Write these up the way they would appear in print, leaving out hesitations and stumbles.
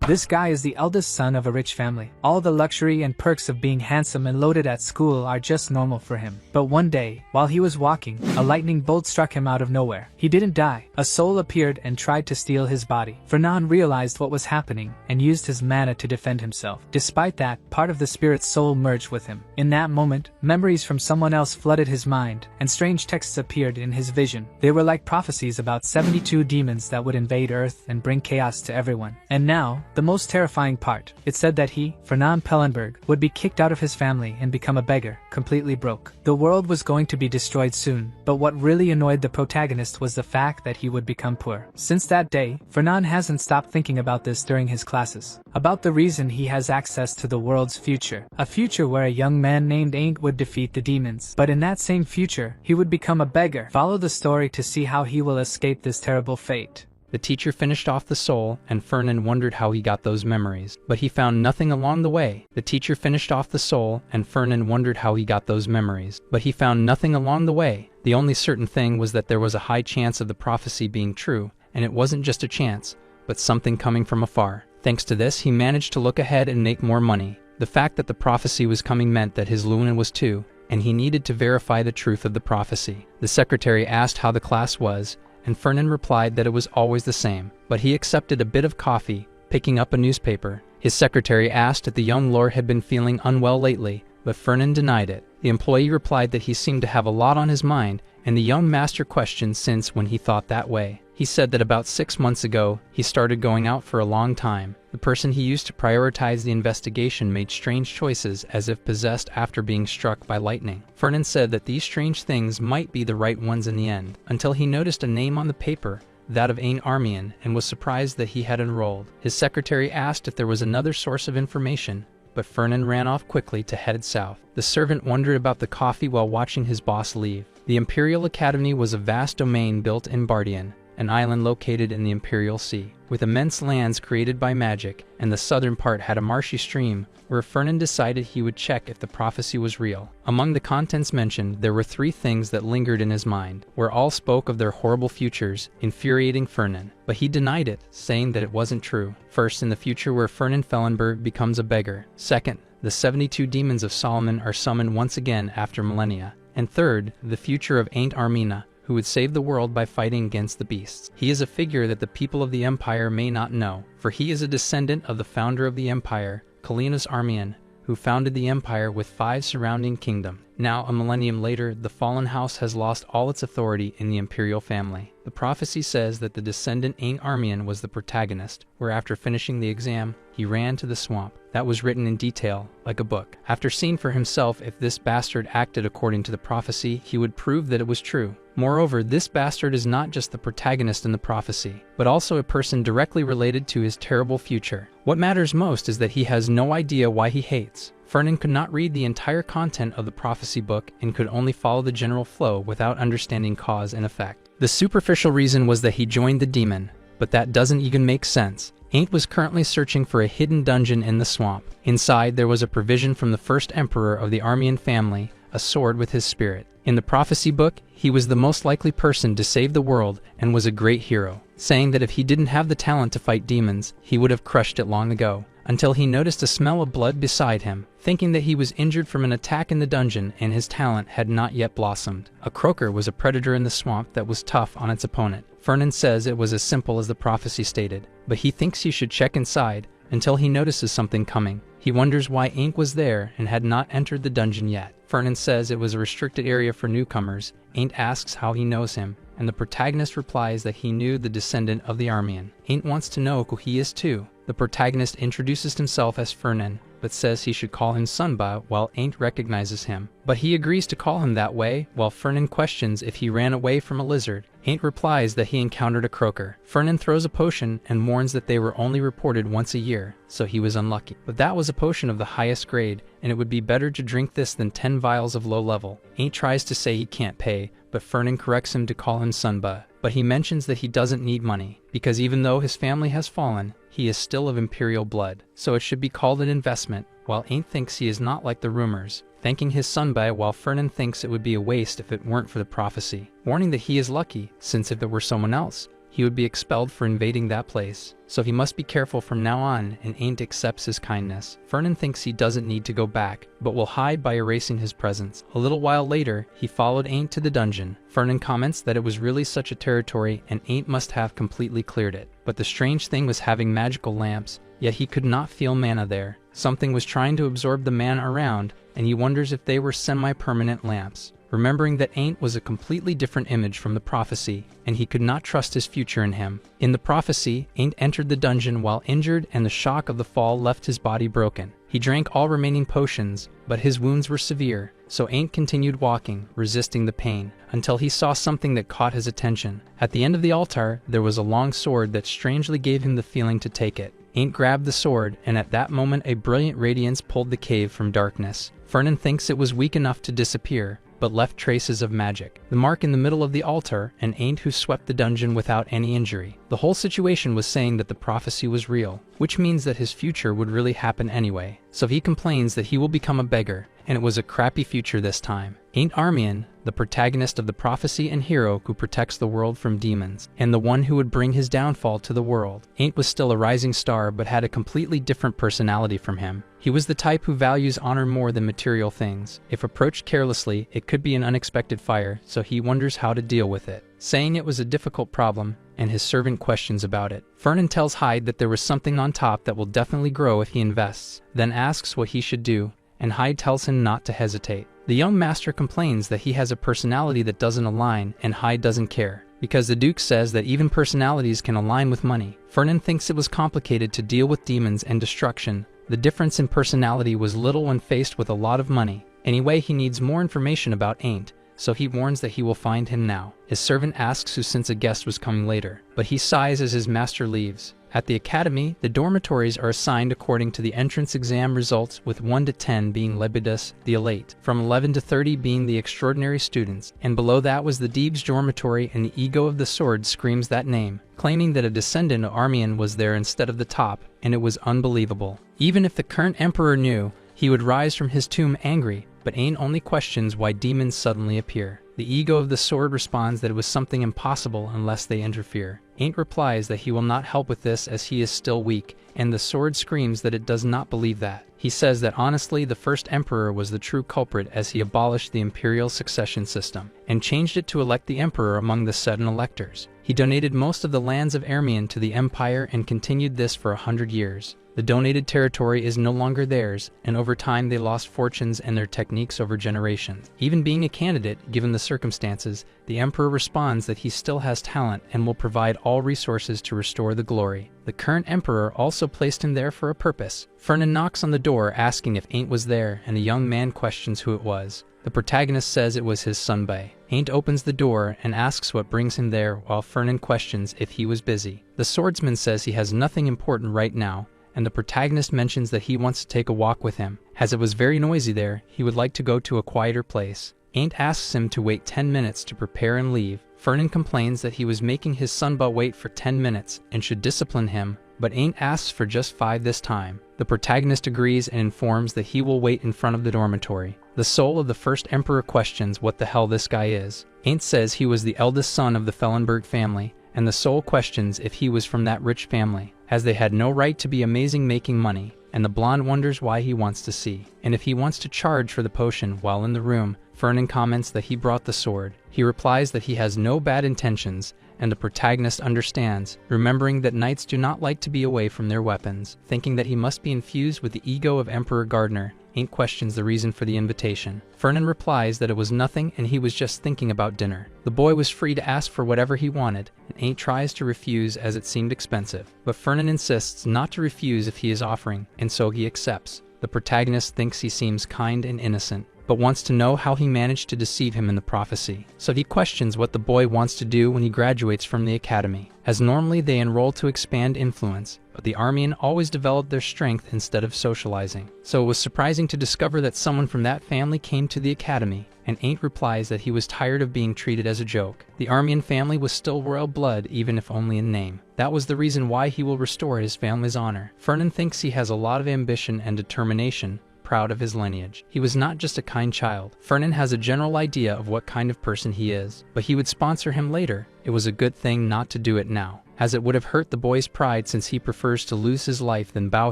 This guy is the eldest son of a rich family. All the luxury and perks of being handsome and loaded at school are just normal for him. But one day, while he was walking, a lightning bolt struck him out of nowhere. He didn't die. A soul appeared and tried to steal his body. Fernan realized what was happening and used his mana to defend himself. Despite that, part of the spirit's soul merged with him. In that moment, memories from someone else flooded his mind, and strange texts appeared in his vision. They were like prophecies about 72 demons that would invade Earth and bring chaos to everyone. And now, the most terrifying part. It said that he, Fernan Pellenberg, would be kicked out of his family and become a beggar, completely broke. The world was going to be destroyed soon, but what really annoyed the protagonist was the fact that he would become poor. Since that day, Fernan hasn't stopped thinking about this during his classes. About the reason he has access to the world's future. A future where a young man named Ain't would defeat the demons. But in that same future, he would become a beggar. Follow the story to see how he will escape this terrible fate. The teacher finished off the soul, and Fernan wondered how he got those memories. But he found nothing along the way. The teacher finished off the soul, and Fernan wondered how he got those memories. But he found nothing along the way. The only certain thing was that there was a high chance of the prophecy being true, and it wasn't just a chance, but something coming from afar. Thanks to this, he managed to look ahead and make more money. The fact that the prophecy was coming meant that his Luna was too, and he needed to verify the truth of the prophecy. The secretary asked how the class was, and Fernan replied that it was always the same, but he accepted a bit of coffee, picking up a newspaper. His secretary asked if the young lord had been feeling unwell lately, but Fernan denied it. The employee replied that he seemed to have a lot on his mind, and the young master questioned since when he thought that way. He said that about 6 months ago, he started going out for a long time. The person he used to prioritize the investigation made strange choices as if possessed after being struck by lightning. Fernan said that these strange things might be the right ones in the end, until he noticed a name on the paper, that of Ain Armian, and was surprised that he had enrolled. His secretary asked if there was another source of information, but Fernan ran off quickly to head south. The servant wondered about the coffee while watching his boss leave. The Imperial Academy was a vast domain built in Bardian, an island located in the Imperial Sea, with immense lands created by magic, and the southern part had a marshy stream where Fernan decided he would check if the prophecy was real. Among the contents mentioned, there were 3 things that lingered in his mind, where all spoke of their horrible futures, infuriating Fernan. But he denied it, saying that it wasn't true. First, in the future where Fernan Fellenberg becomes a beggar. Second, the 72 demons of Solomon are summoned once again after millennia. And third, the future of Ain't Armina, who would save the world by fighting against the beasts. He is a figure that the people of the Empire may not know, for he is a descendant of the founder of the Empire, Kalinus Armian, who founded the Empire with 5 surrounding kingdoms. Now, a millennium later, the fallen house has lost all its authority in the imperial family. The prophecy says that the descendant Ain Armian was the protagonist, where after finishing the exam, he ran to the swamp. That was written in detail, like a book. After seeing for himself if this bastard acted according to the prophecy, he would prove that it was true. Moreover, this bastard is not just the protagonist in the prophecy, but also a person directly related to his terrible future. What matters most is that he has no idea why he hates. Fernan could not read the entire content of the prophecy book and could only follow the general flow without understanding cause and effect. The superficial reason was that he joined the demon, but that doesn't even make sense. Ain't was currently searching for a hidden dungeon in the swamp. Inside, there was a provision from the first emperor of the Armian family, a sword with his spirit. In the prophecy book, he was the most likely person to save the world and was a great hero, saying that if he didn't have the talent to fight demons, he would have crushed it long ago, until he noticed a smell of blood beside him, thinking that he was injured from an attack in the dungeon and his talent had not yet blossomed. A croaker was a predator in the swamp that was tough on its opponent. Fernan says it was as simple as the prophecy stated, but he thinks he should check inside until he notices something coming. He wonders why Ain't was there and had not entered the dungeon yet. Fernan says it was a restricted area for newcomers. Ain't asks how he knows him, and the protagonist replies that he knew the descendant of the Armian. Ain't wants to know who he is too. The protagonist introduces himself as Fernan, but says he should call him Sunba while Ain't recognizes him. But he agrees to call him that way, while Fernan questions if he ran away from a lizard. Ain't replies that he encountered a croaker. Fernan throws a potion and warns that they were only reported once a year, so he was unlucky. But that was a potion of the highest grade, and it would be better to drink this than 10 vials of low level. Ain't tries to say he can't pay, but Fernan corrects him to call him Sunba. But he mentions that he doesn't need money, because even though his family has fallen, he is still of imperial blood, so it should be called an investment, while Ain't thinks he is not like the rumors, thanking his Sunba while Fernan thinks it would be a waste if it weren't for the prophecy, warning that he is lucky, since if it were someone else, he would be expelled for invading that place. So he must be careful from now on, and Ain't accepts his kindness. Fernan thinks he doesn't need to go back, but will hide by erasing his presence. A little while later, he followed Ain't to the dungeon. Fernan comments that it was really such a territory and Ain't must have completely cleared it. But the strange thing was having magical lamps, yet he could not feel mana there. Something was trying to absorb the mana around, and he wonders if they were semi-permanent lamps. Remembering that Ain't was a completely different image from the prophecy, and he could not trust his future in him. In the prophecy, Ain't entered the dungeon while injured, and the shock of the fall left his body broken. He drank all remaining potions, but his wounds were severe, so Ain't continued walking, resisting the pain, until he saw something that caught his attention. At the end of the altar, there was a long sword that strangely gave him the feeling to take it. Ain't grabbed the sword, and at that moment a brilliant radiance pulled the cave from darkness. Fernan thinks it was weak enough to disappear, but left traces of magic. The mark in the middle of the altar, and Ain't who swept the dungeon without any injury. The whole situation was saying that the prophecy was real, which means that his future would really happen anyway. So he complains that he will become a beggar, and it was a crappy future this time. Ain't Armian, the protagonist of the prophecy and hero who protects the world from demons, and the one who would bring his downfall to the world. Ain't was still a rising star but had a completely different personality from him. He was the type who values honor more than material things. If approached carelessly, it could be an unexpected fire, so he wonders how to deal with it, saying it was a difficult problem, and his servant questions about it. Fernan tells Hyde that there was something on top that will definitely grow if he invests, then asks what he should do, and Hyde tells him not to hesitate. The young master complains that he has a personality that doesn't align, and Hyde doesn't care, because the Duke says that even personalities can align with money. Fernan thinks it was complicated to deal with demons and destruction. The difference in personality was little when faced with a lot of money. Anyway, he needs more information about Ain't, so he warns that he will find him now. His servant asks who since a guest was coming later, but he sighs as his master leaves. At the academy, the dormitories are assigned according to the entrance exam results, with 1 to 10 being Lepidus, the elite, from 11 to 30 being the extraordinary students, and below that was the Deeb's dormitory, and the ego of the sword screams that name, claiming that a descendant of Armian was there instead of the top, and it was unbelievable. Even if the current emperor knew, he would rise from his tomb angry, but Ain't only questions why demons suddenly appear. The ego of the sword responds that it was something impossible unless they interfere. Ain't replies that he will not help with this as he is still weak, and the sword screams that it does not believe that. He says that honestly the first emperor was the true culprit as he abolished the imperial succession system, and changed it to elect the emperor among the 7 electors. He donated most of the lands of Armian to the empire and continued this for 100 years. The donated territory is no longer theirs, and over time they lost fortunes and their techniques over generations. Even being a candidate, given the circumstances, the emperor responds that he still has talent and will provide all resources to restore the glory. The current emperor also placed him there for a purpose. Fernan knocks on the door asking if Ain't was there, and a young man questions who it was. The protagonist says it was his son Bay. Ain't opens the door and asks what brings him there, while Fernan questions if he was busy. The swordsman says he has nothing important right now, and the protagonist mentions that he wants to take a walk with him. As it was very noisy there, he would like to go to a quieter place. Ain't asks him to wait 10 minutes to prepare and leave. Fernan complains that he was making his sonba wait for 10 minutes and should discipline him, but Ain't asks for just 5 this time. The protagonist agrees and informs that he will wait in front of the dormitory. The soul of the first emperor questions what the hell this guy is. Ain't says he was the eldest son of the Fellenberg family, and the soul questions if he was from that rich family, as they had no right to be amazing making money, and the blonde wonders why he wants to see, and if he wants to charge for the potion. While in the room, Fernan comments that he brought the sword. He replies that he has no bad intentions, and the protagonist understands, remembering that knights do not like to be away from their weapons. Thinking that he must be infused with the ego of Emperor Gardner, Ain't questions the reason for the invitation. Fernan replies that it was nothing and he was just thinking about dinner. The boy was free to ask for whatever he wanted, and Ain't tries to refuse as it seemed expensive. But Fernan insists not to refuse if he is offering, and so he accepts. The protagonist thinks he seems kind and innocent, but wants to know how he managed to deceive him in the prophecy. So he questions what the boy wants to do when he graduates from the academy, as normally they enroll to expand influence, but the Armian always developed their strength instead of socializing. So it was surprising to discover that someone from that family came to the academy, and Ain't replies that he was tired of being treated as a joke. The Armian family was still royal blood, even if only in name. That was the reason why he will restore his family's honor. Fernan thinks he has a lot of ambition and determination, proud of his lineage. He was not just a kind child. Fernan has a general idea of what kind of person he is, but he would sponsor him later. It was a good thing not to do it now, as it would have hurt the boy's pride since he prefers to lose his life than bow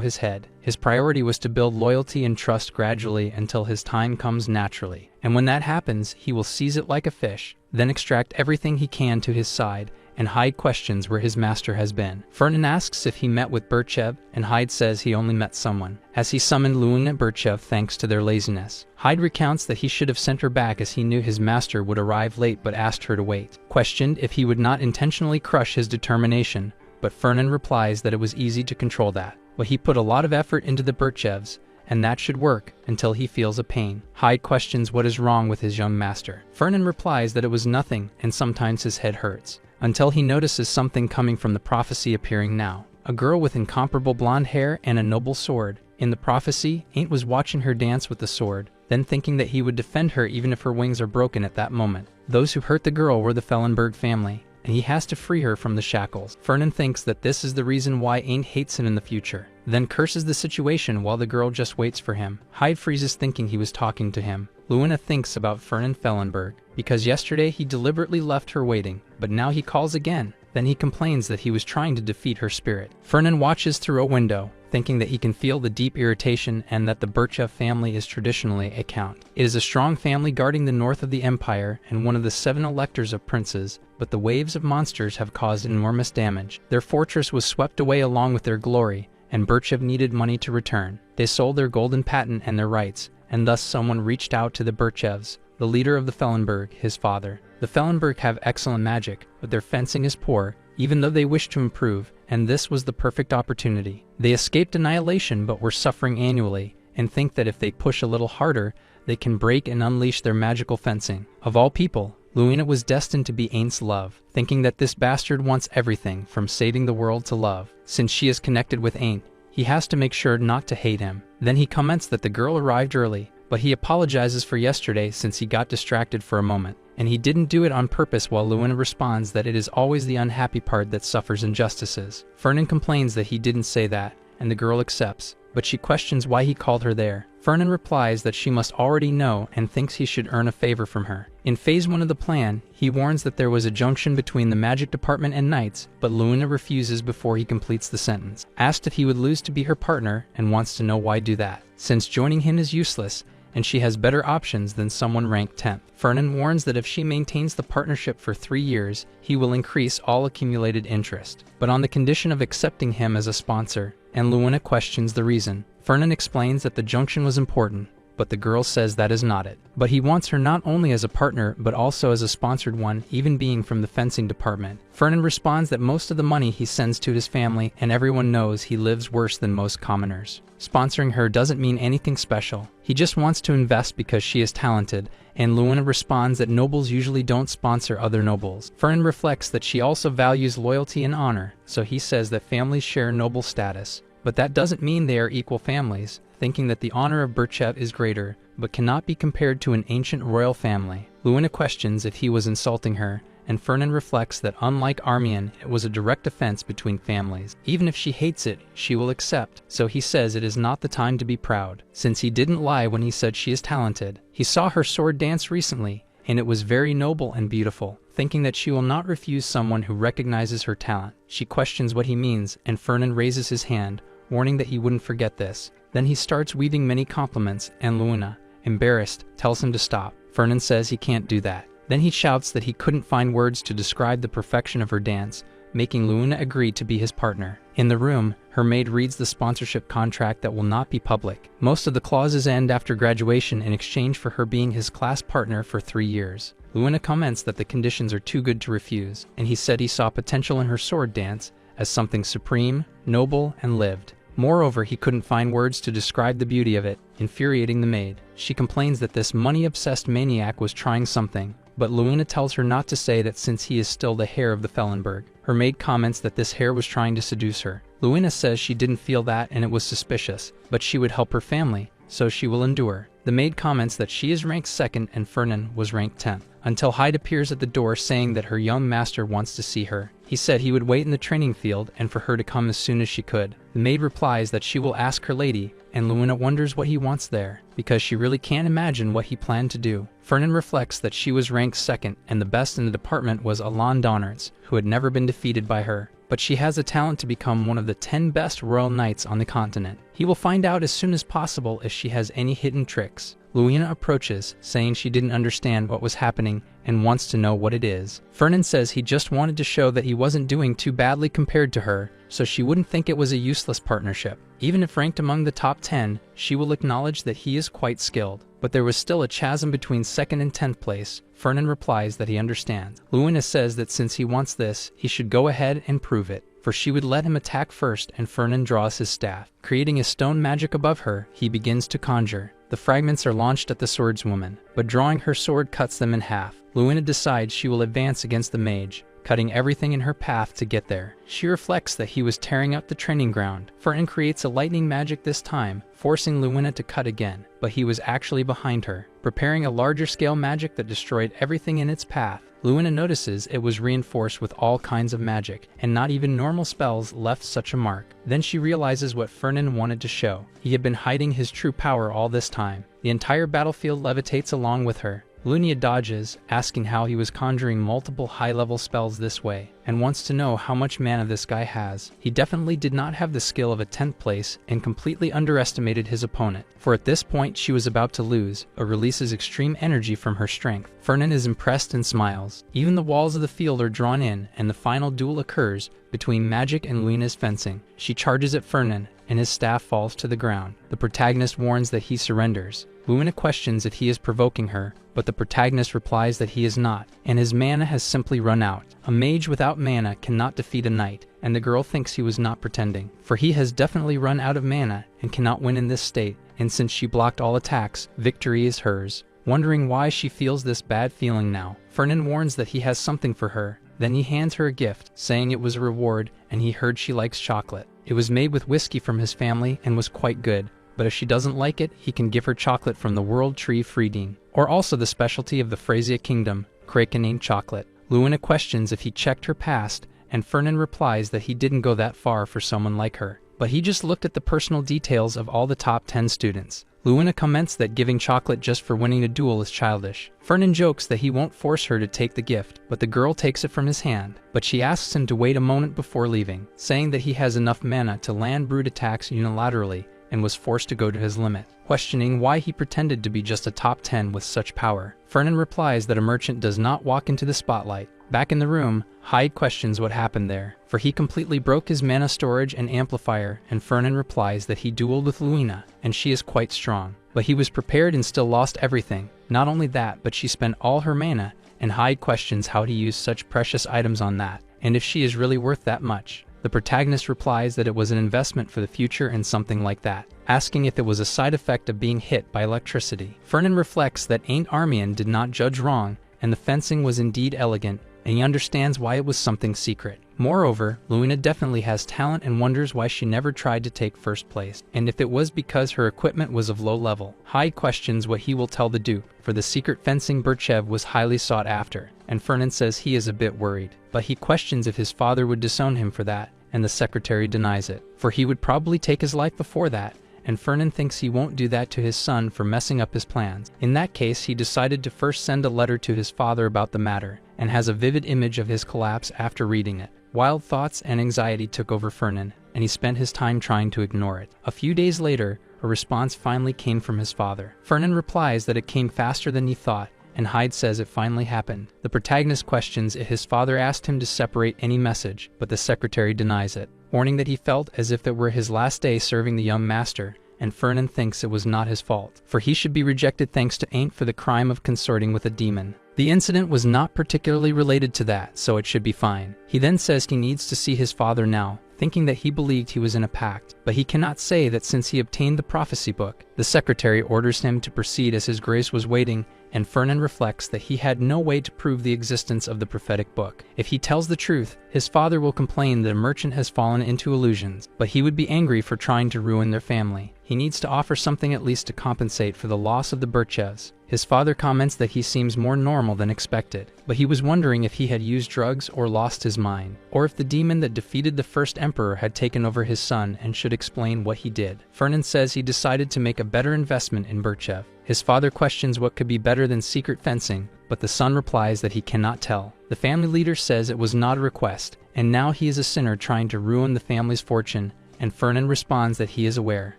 his head. His priority was to build loyalty and trust gradually until his time comes naturally. And when that happens, he will seize it like a fish, then extract everything he can to his side, and Hyde questions where his master has been. Fernan asks if he met with Birchev, and Hyde says he only met someone, as he summoned Luna and Birchev thanks to their laziness. Hyde recounts that he should have sent her back as he knew his master would arrive late but asked her to wait. Questioned if he would not intentionally crush his determination, but Fernan replies that it was easy to control that. But he put a lot of effort into the Birchevs, and that should work until he feels a pain. Hyde questions what is wrong with his young master. Fernan replies that it was nothing and sometimes his head hurts, until he notices something coming from the prophecy appearing now. A girl with incomparable blonde hair and a noble sword. In the prophecy, Ain't was watching her dance with the sword, then thinking that he would defend her even if her wings are broken at that moment. Those who hurt the girl were the Fellenberg family, and he has to free her from the shackles. Fernan thinks that this is the reason why Ain't hates him in the future, then curses the situation while the girl just waits for him. Hyde freezes thinking he was talking to him. Luna thinks about Fernan Fellenberg, because yesterday he deliberately left her waiting, but now he calls again. Then he complains that he was trying to defeat her spirit. Fernan watches through a window, thinking that he can feel the deep irritation and that the Birchev family is traditionally a count. It is a strong family guarding the north of the empire and one of the 7 electors of princes, but the waves of monsters have caused enormous damage. Their fortress was swept away along with their glory, and Birchev needed money to return. They sold their golden patent and their rights, and thus someone reached out to the Birchevs, the leader of the Fellenberg, his father. The Fellenberg have excellent magic, but their fencing is poor, even though they wish to improve, and this was the perfect opportunity. They escaped annihilation but were suffering annually, and think that if they push a little harder, they can break and unleash their magical fencing. Of all people, Luina was destined to be Ain's love, thinking that this bastard wants everything from saving the world to love. Since she is connected with Ain, he has to make sure not to hate him. Then he comments that the girl arrived early, but he apologizes for yesterday since he got distracted for a moment, and he didn't do it on purpose, while Luina responds that it is always the unhappy part that suffers injustices. Fernan complains that he didn't say that, and the girl accepts, but she questions why he called her there. Fernan replies that she must already know and thinks he should earn a favor from her. In phase 1 of the plan, he warns that there was a junction between the magic department and knights, but Luina refuses before he completes the sentence. Asked if he would lose to be her partner and wants to know why do that, since joining him is useless, and she has better options than someone ranked 10th. Fernan warns that if she maintains the partnership for 3 years, he will increase all accumulated interest, but on the condition of accepting him as a sponsor, and Luina questions the reason. Fernan explains that the junction was important, but the girl says that is not it. But he wants her not only as a partner but also as a sponsored one, even being from the fencing department. Fernan responds that most of the money he sends to his family, and everyone knows he lives worse than most commoners. Sponsoring her doesn't mean anything special. He just wants to invest because she is talented, and Luina responds that nobles usually don't sponsor other nobles. Fernan reflects that she also values loyalty and honor, so he says that families share noble status. But that doesn't mean they are equal families, thinking that the honor of Birchev is greater, but cannot be compared to an ancient royal family. Luina questions if he was insulting her, and Fernan reflects that unlike Armian, it was a direct offense between families. Even if she hates it, she will accept, so he says it is not the time to be proud, since he didn't lie when he said she is talented. He saw her sword dance recently, and it was very noble and beautiful, thinking that she will not refuse someone who recognizes her talent. She questions what he means, and Fernan raises his hand, warning that he wouldn't forget this. Then he starts weaving many compliments, and Luina, embarrassed, tells him to stop. Fernan says he can't do that. Then he shouts that he couldn't find words to describe the perfection of her dance, making Luina agree to be his partner. In the room, her maid reads the sponsorship contract that will not be public. Most of the clauses end after graduation in exchange for her being his class partner for 3 years. Luina comments that the conditions are too good to refuse, and he said he saw potential in her sword dance as something supreme, noble, and lived. Moreover, he couldn't find words to describe the beauty of it, infuriating the maid. She complains that this money-obsessed maniac was trying something, but Luina tells her not to say that since he is still the heir of the Fellenberg. Her maid comments that this heir was trying to seduce her. Luina says she didn't feel that and it was suspicious, but she would help her family, so she will endure. The maid comments that she is ranked 2nd and Fernan was ranked 10th, until Hyde appears at the door saying that her young master wants to see her. He He said he would wait in the training field and for her to come as soon as she could. The maid replies that she will ask her lady, and Luina wonders what he wants there, because she really can't imagine what he planned to do. Fernan reflects that she was ranked second, and the best in the department was Alon Donards, who had never been defeated by her. But she has a talent to become one of the 10 best royal knights on the continent. He will find out as soon as possible if she has any hidden tricks. Luina approaches, saying she didn't understand what was happening and wants to know what it is. Fernan says he just wanted to show that he wasn't doing too badly compared to her, so she wouldn't think it was a useless partnership. Even if ranked among the top 10, she will acknowledge that he is quite skilled. But there was still a chasm between 2nd and 10th place. Fernan replies that he understands. Luina says that since he wants this, he should go ahead and prove it, for she would let him attack first, and Fernan draws his staff. Creating a stone magic above her, he begins to conjure. The fragments are launched at the swordswoman, but drawing her sword cuts them in half. Luina decides she will advance against the mage, cutting everything in her path to get there. She reflects that he was tearing up the training ground. Fernan creates a lightning magic this time, forcing Luina to cut again, but he was actually behind her, preparing a larger scale magic that destroyed everything in its path. Luina notices it was reinforced with all kinds of magic, and not even normal spells left such a mark. Then she realizes what Fernan wanted to show. He had been hiding his true power all this time. The entire battlefield levitates along with her. Luina dodges, asking how he was conjuring multiple high-level spells this way, and wants to know how much mana this guy has. He definitely did not have the skill of a 10th place and completely underestimated his opponent, for at this point she was about to lose, but releases extreme energy from her strength. Fernan is impressed and smiles. Even the walls of the field are drawn in, and the final duel occurs between magic and Luina's fencing. She charges at Fernan, and his staff falls to the ground. The protagonist warns that he surrenders. Luina questions if he is provoking her, but the protagonist replies that he is not, and his mana has simply run out. A mage without mana cannot defeat a knight, and the girl thinks he was not pretending, for he has definitely run out of mana and cannot win in this state, and since she blocked all attacks, victory is hers. Wondering why she feels this bad feeling now, Fernan warns that he has something for her. Then he hands her a gift, saying it was a reward, and he heard she likes chocolate. It was made with whiskey from his family and was quite good, but if she doesn't like it, he can give her chocolate from the World Tree Frieding, or also the specialty of the Frisia Kingdom, Krakening chocolate. Luina questions if he checked her past, and Fernan replies that he didn't go that far for someone like her, but he just looked at the personal details of all the top 10 students. Luina comments that giving chocolate just for winning a duel is childish. Fernan jokes that he won't force her to take the gift, but the girl takes it from his hand. But she asks him to wait a moment before leaving, saying that he has enough mana to land brute attacks unilaterally and was forced to go to his limit, questioning why he pretended to be just a top 10 with such power. Fernan replies that a merchant does not walk into the spotlight. Back in the room, Hyde questions what happened there, for he completely broke his mana storage and amplifier, and Fernan replies that he dueled with Luina, and she is quite strong. But he was prepared and still lost everything. Not only that, but she spent all her mana, and Hyde questions how to use such precious items on that, and if she is really worth that much. The protagonist replies that it was an investment for the future and something like that, asking if it was a side effect of being hit by electricity. Fernan reflects that Aunt Armian did not judge wrong, and the fencing was indeed elegant, and he understands why it was something secret. Moreover, Luina definitely has talent and wonders why she never tried to take first place, and if it was because her equipment was of low level. Hyde questions what he will tell the Duke, for the secret fencing Birchev was highly sought after, and Fernan says he is a bit worried, but he questions if his father would disown him for that, and the secretary denies it, for he would probably take his life before that, and Fernan thinks he won't do that to his son for messing up his plans. In that case, he decided to first send a letter to his father about the matter, and has a vivid image of his collapse after reading it. Wild thoughts and anxiety took over Fernan, and he spent his time trying to ignore it. A few days later, a response finally came from his father. Fernan replies that it came faster than he thought, and Hyde says it finally happened. The protagonist questions if his father asked him to separate any message, but the secretary denies it, warning that he felt as if it were his last day serving the young master, and Fernan thinks it was not his fault, for he should be rejected thanks to Ain't for the crime of consorting with a demon. The incident was not particularly related to that, so it should be fine. He then says he needs to see his father now, thinking that he believed he was in a pact, but he cannot say that since he obtained the prophecy book. The secretary orders him to proceed as his grace was waiting, and Fernan reflects that he had no way to prove the existence of the prophetic book. If he tells the truth, his father will complain that a merchant has fallen into illusions, but he would be angry for trying to ruin their family. He needs to offer something at least to compensate for the loss of the Birchevs. His father comments that he seems more normal than expected, but he was wondering if he had used drugs or lost his mind, or if the demon that defeated the first emperor had taken over his son and should explain what he did. Fernan says he decided to make a better investment in Birchev. His father questions what could be better than secret fencing, but the son replies that he cannot tell. The family leader says it was not a request, and now he is a sinner trying to ruin the family's fortune, and Fernan responds that he is aware.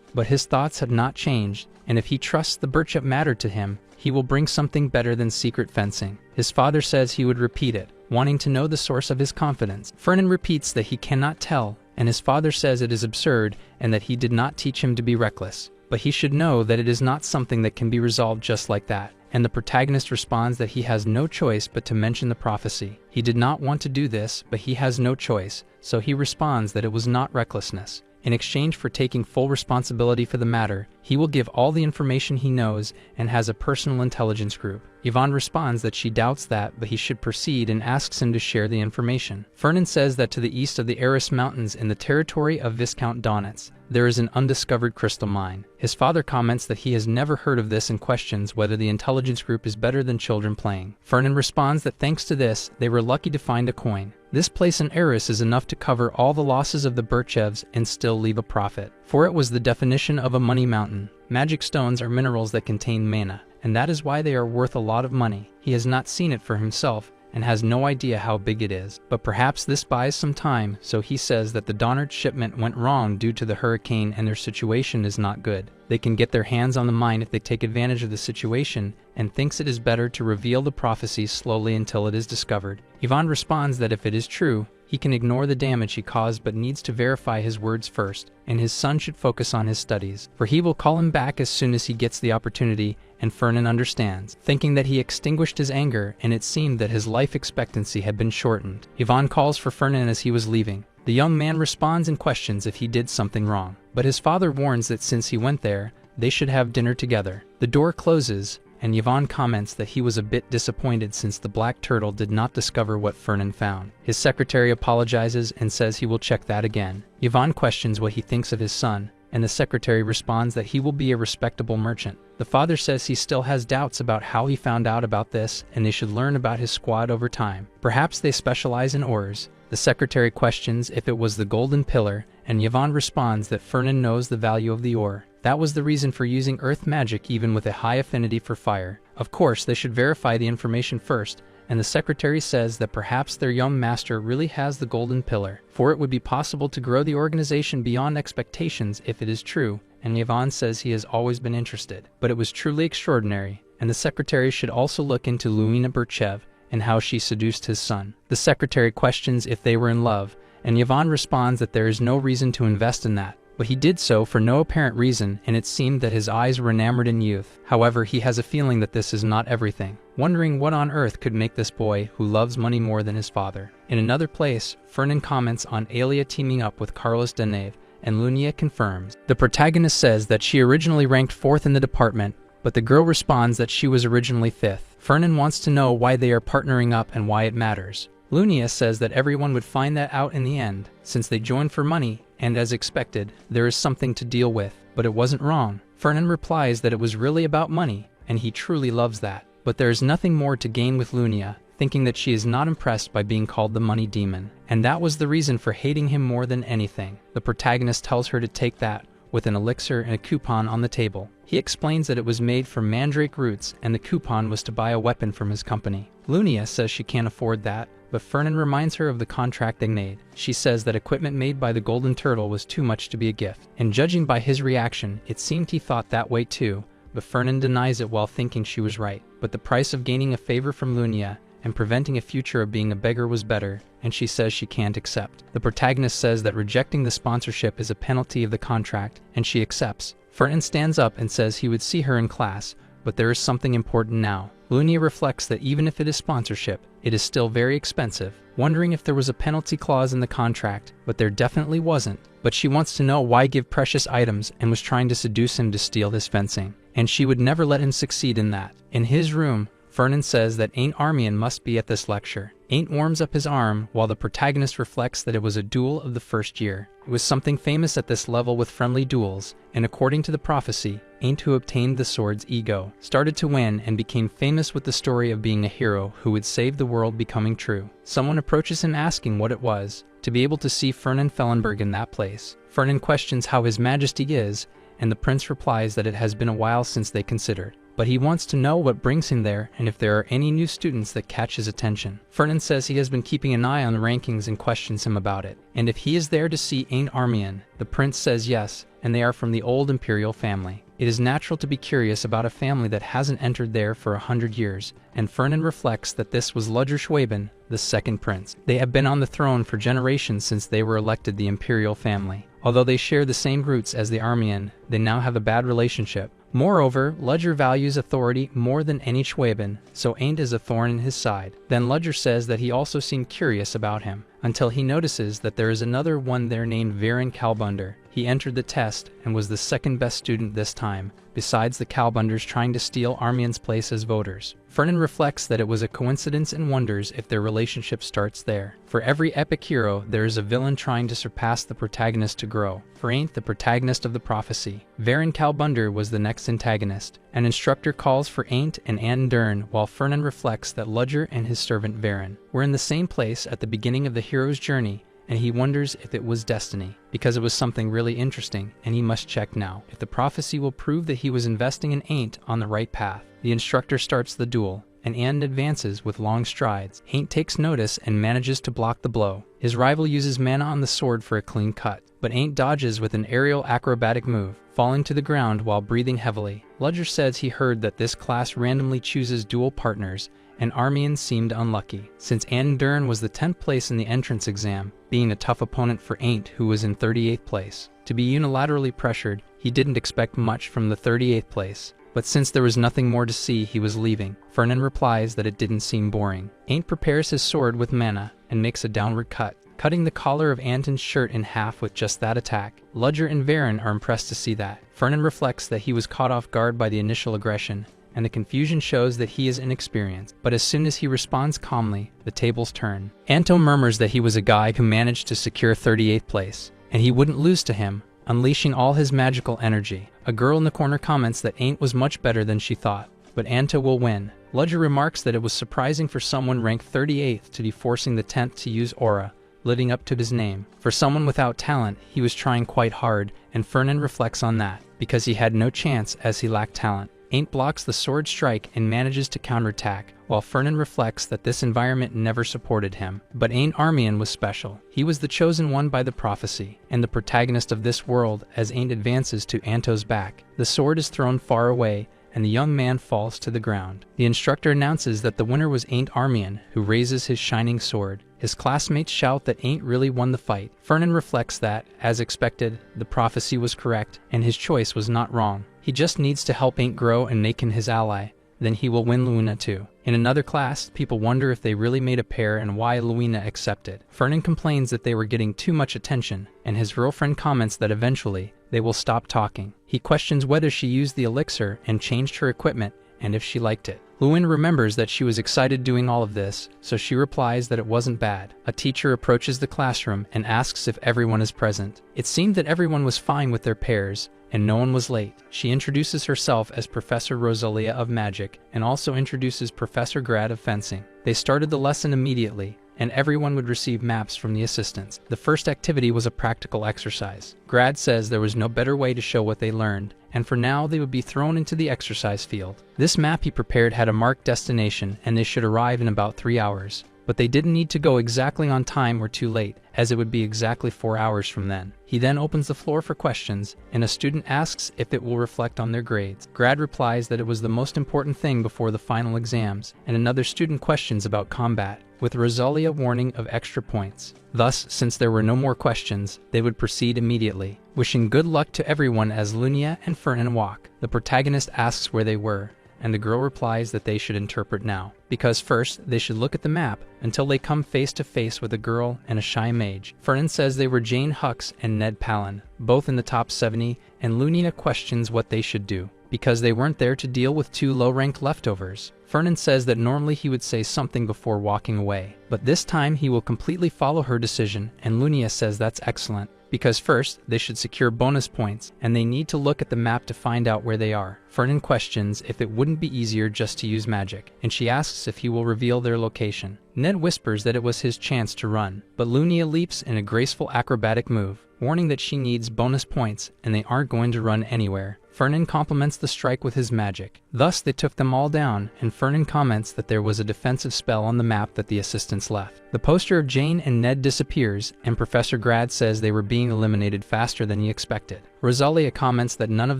But his thoughts have not changed, and if he trusts the Birchev matter to him, he will bring something better than secret fencing. His father says he would repeat it, wanting to know the source of his confidence. Fernan repeats that he cannot tell, and his father says it is absurd and that he did not teach him to be reckless. But he should know that it is not something that can be resolved just like that. And the protagonist responds that he has no choice but to mention the prophecy. He did not want to do this, but he has no choice, so he responds that it was not recklessness. In exchange for taking full responsibility for the matter, he will give all the information he knows and has a personal intelligence group. Yvonne responds that she doubts that, but he should proceed and asks him to share the information. Fernan says that to the east of the Eris Mountains in the territory of Viscount Donitz, there is an undiscovered crystal mine. His father comments that he has never heard of this and questions whether the intelligence group is better than children playing. Fernan responds that thanks to this, they were lucky to find a coin. This place in Eris is enough to cover all the losses of the Birchevs and still leave a profit, for it was the definition of a money mountain. Magic stones are minerals that contain mana, and that is why they are worth a lot of money. He has not seen it for himself and has no idea how big it is, but perhaps this buys some time, so he says that the Donard shipment went wrong due to the hurricane and their situation is not good. They can get their hands on the mine if they take advantage of the situation, and thinks it is better to reveal the prophecy slowly until it is discovered. Yvonne responds that if it is true, he can ignore the damage he caused but needs to verify his words first, and his son should focus on his studies, for he will call him back as soon as he gets the opportunity, and Fernan understands, thinking that he extinguished his anger and it seemed that his life expectancy had been shortened. Yvonne calls for Fernan as he was leaving. The young man responds and questions if he did something wrong, but his father warns that since he went there, they should have dinner together. The door closes, and Yvonne comments that he was a bit disappointed since the black turtle did not discover what Fernan found. His secretary apologizes and says he will check that again. Yvonne questions what he thinks of his son, and the secretary responds that he will be a respectable merchant. The father says he still has doubts about how he found out about this, and they should learn about his squad over time. Perhaps they specialize in ores. The secretary questions if it was the golden pillar, and Yvonne responds that Fernan knows the value of the ore. That was the reason for using earth magic even with a high affinity for fire. Of course, they should verify the information first, and the secretary says that perhaps their young master really has the golden pillar, for it would be possible to grow the organization beyond expectations if it is true, and Yvonne says he has always been interested. But it was truly extraordinary, and the secretary should also look into Luina Birchev and how she seduced his son. The secretary questions if they were in love, and Yvonne responds that there is no reason to invest in that. But he did so for no apparent reason, and it seemed that his eyes were enamored in youth. However, he has a feeling that this is not everything, wondering what on earth could make this boy who loves money more than his father. In another place, Fernan comments on Alia teaming up with Carlos Deneve, and Lunia confirms. The protagonist says that she originally ranked 4th in the department, but the girl responds that she was originally 5th. Fernan wants to know why they are partnering up and why it matters. Lunia says that everyone would find that out in the end, since they joined for money, and as expected, there is something to deal with, but it wasn't wrong. Fernan replies that it was really about money, and he truly loves that. But there is nothing more to gain with Lunia, thinking that she is not impressed by being called the money demon, and that was the reason for hating him more than anything. The protagonist tells her to take that, with an elixir and a coupon on the table. He explains that it was made from mandrake roots and the coupon was to buy a weapon from his company. Lunia says she can't afford that, but Fernan reminds her of the contract they made. She says that equipment made by the Golden Turtle was too much to be a gift, and judging by his reaction, it seemed he thought that way too, but Fernan denies it while thinking she was right. But the price of gaining a favor from Lunia and preventing a future of being a beggar was better, and she says she can't accept. The protagonist says that rejecting the sponsorship is a penalty of the contract, and she accepts. Fernan stands up and says he would see her in class, but there is something important now. Lunia reflects that even if it is sponsorship, it is still very expensive, wondering if there was a penalty clause in the contract, but there definitely wasn't. But she wants to know why give precious items and was trying to seduce him to steal his fencing. and she would never let him succeed in that. In his room, Fernan says that Ain't Armian must be at this lecture. Ain't warms up his arm while the protagonist reflects that it was a duel of the first year. It was something famous at this level with friendly duels, and according to the prophecy, Ain't, who obtained the sword's ego, started to win and became famous with the story of being a hero who would save the world becoming true. Someone approaches him asking what it was, to be able to see Fernan Fellenberg in that place. Fernan questions how His Majesty is, and the prince replies that it has been a while since they considered. But he wants to know what brings him there and if there are any new students that catch his attention. Fernan says he has been keeping an eye on the rankings and questions him about it. And if he is there to see Ain't Armian, the prince says yes, and they are from the old imperial family. It is natural to be curious about a family that hasn't entered there for 100 years, and Fernan reflects that this was Ludger Schwaben, the second prince. They have been on the throne for generations since they were elected the imperial family. Although they share the same roots as the Armian, they now have a bad relationship. Moreover, Ludger values authority more than any Schwaben, so Ain't is a thorn in his side. Then Ludger says that he also seemed curious about him, until he notices that there is another one there named Varen Kalbunder. He entered the test and was the second best student this time, besides the Kalbunders trying to steal Armian's place as voters. Fernan reflects that it was a coincidence and wonders if their relationship starts there. For every epic hero, there is a villain trying to surpass the protagonist to grow. For Ain't, the protagonist of the prophecy, Varen Kalbunder was the next antagonist. An instructor calls for Ain't and Dern, while Fernan reflects that Ludger and his servant Varen were in the same place at the beginning of the hero's journey, and he wonders if it was destiny, because it was something really interesting, and he must check now if the prophecy will prove that he was investing in Ain't on the right path. The instructor starts the duel, and advances with long strides. Ain't takes notice and manages to block the blow. His rival uses mana on the sword for a clean cut, but Ain't dodges with an aerial acrobatic move, falling to the ground while breathing heavily. Ludger says he heard that this class randomly chooses dual partners, and Armian seemed unlucky, since Dern was the 10th place in the entrance exam, being a tough opponent for Ain't, who was in 38th place. To be unilaterally pressured, he didn't expect much from the 38th place, but since there was nothing more to see, he was leaving. Fernan replies that it didn't seem boring. Ain't prepares his sword with mana and makes a downward cut, cutting the collar of Anton's shirt in half with just that attack. Ludger and Varen are impressed to see that. Fernan reflects that he was caught off guard by the initial aggression, and the confusion shows that he is inexperienced. But as soon as he responds calmly, the tables turn. Anto murmurs that he was a guy who managed to secure 38th place, and he wouldn't lose to him, unleashing all his magical energy. A girl in the corner comments that Ain't was much better than she thought, but Anto will win. Ludger remarks that it was surprising for someone ranked 38th to be forcing the 10th to use aura, living up to his name. For someone without talent, he was trying quite hard, and Fernan reflects on that, because he had no chance as he lacked talent. Ain't blocks the sword strike and manages to counterattack, while Fernan reflects that this environment never supported him. But Ain't Armian was special. He was the chosen one by the prophecy, and the protagonist of this world as Ain't advances to Anto's back. The sword is thrown far away, and the young man falls to the ground. The instructor announces that the winner was Ain't Armian, who raises his shining sword. His classmates shout that Ain't really won the fight. Fernan reflects that, as expected, the prophecy was correct, and his choice was not wrong. He just needs to help Ain't grow and make him his ally. Then he will win Luina too. In another class, people wonder if they really made a pair and why Luina accepted. Fernan complains that they were getting too much attention, and his girlfriend comments that eventually, they will stop talking. He questions whether she used the elixir and changed her equipment, and if she liked it. Luin remembers that she was excited doing all of this, so she replies that it wasn't bad. A teacher approaches the classroom and asks if everyone is present. It seemed that everyone was fine with their pairs, and no one was late. She introduces herself as Professor Rosalia of Magic, and also introduces Professor Grad of Fencing. They started the lesson immediately, and everyone would receive maps from the assistants. The first activity was a practical exercise. Grad says there was no better way to show what they learned, and for now they would be thrown into the exercise field. This map he prepared had a marked destination, and they should arrive in about 3 hours. But they didn't need to go exactly on time or too late, as it would be exactly 4 hours from then. He then opens the floor for questions, and a student asks if it will reflect on their grades. Grad replies that it was the most important thing before the final exams, and another student questions about combat, with Rosalia warning of extra points. Thus, since there were no more questions, they would proceed immediately. Wishing good luck to everyone as Lunia and Fernan walk. The protagonist asks where they were, and the girl replies that they should interpret now, because first they should look at the map until they come face to face with a girl and a shy mage. Fernan says they were Jane Hux and Ned Palin, both in the top 70, and Lunina questions what they should do, because they weren't there to deal with two low-ranked leftovers. Fernan says that normally he would say something before walking away, but this time he will completely follow her decision, and Lunia says that's excellent, because first, they should secure bonus points, and they need to look at the map to find out where they are. Fernan questions if it wouldn't be easier just to use magic, and she asks if he will reveal their location. Ned whispers that it was his chance to run, but Lunia leaps in a graceful acrobatic move, warning that she needs bonus points and they aren't going to run anywhere. Fernan complements the strike with his magic. Thus, they took them all down, and Fernan comments that there was a defensive spell on the map that the assistants left. The poster of Jane and Ned disappears, and Professor Grad says they were being eliminated faster than he expected. Rosalia comments that none of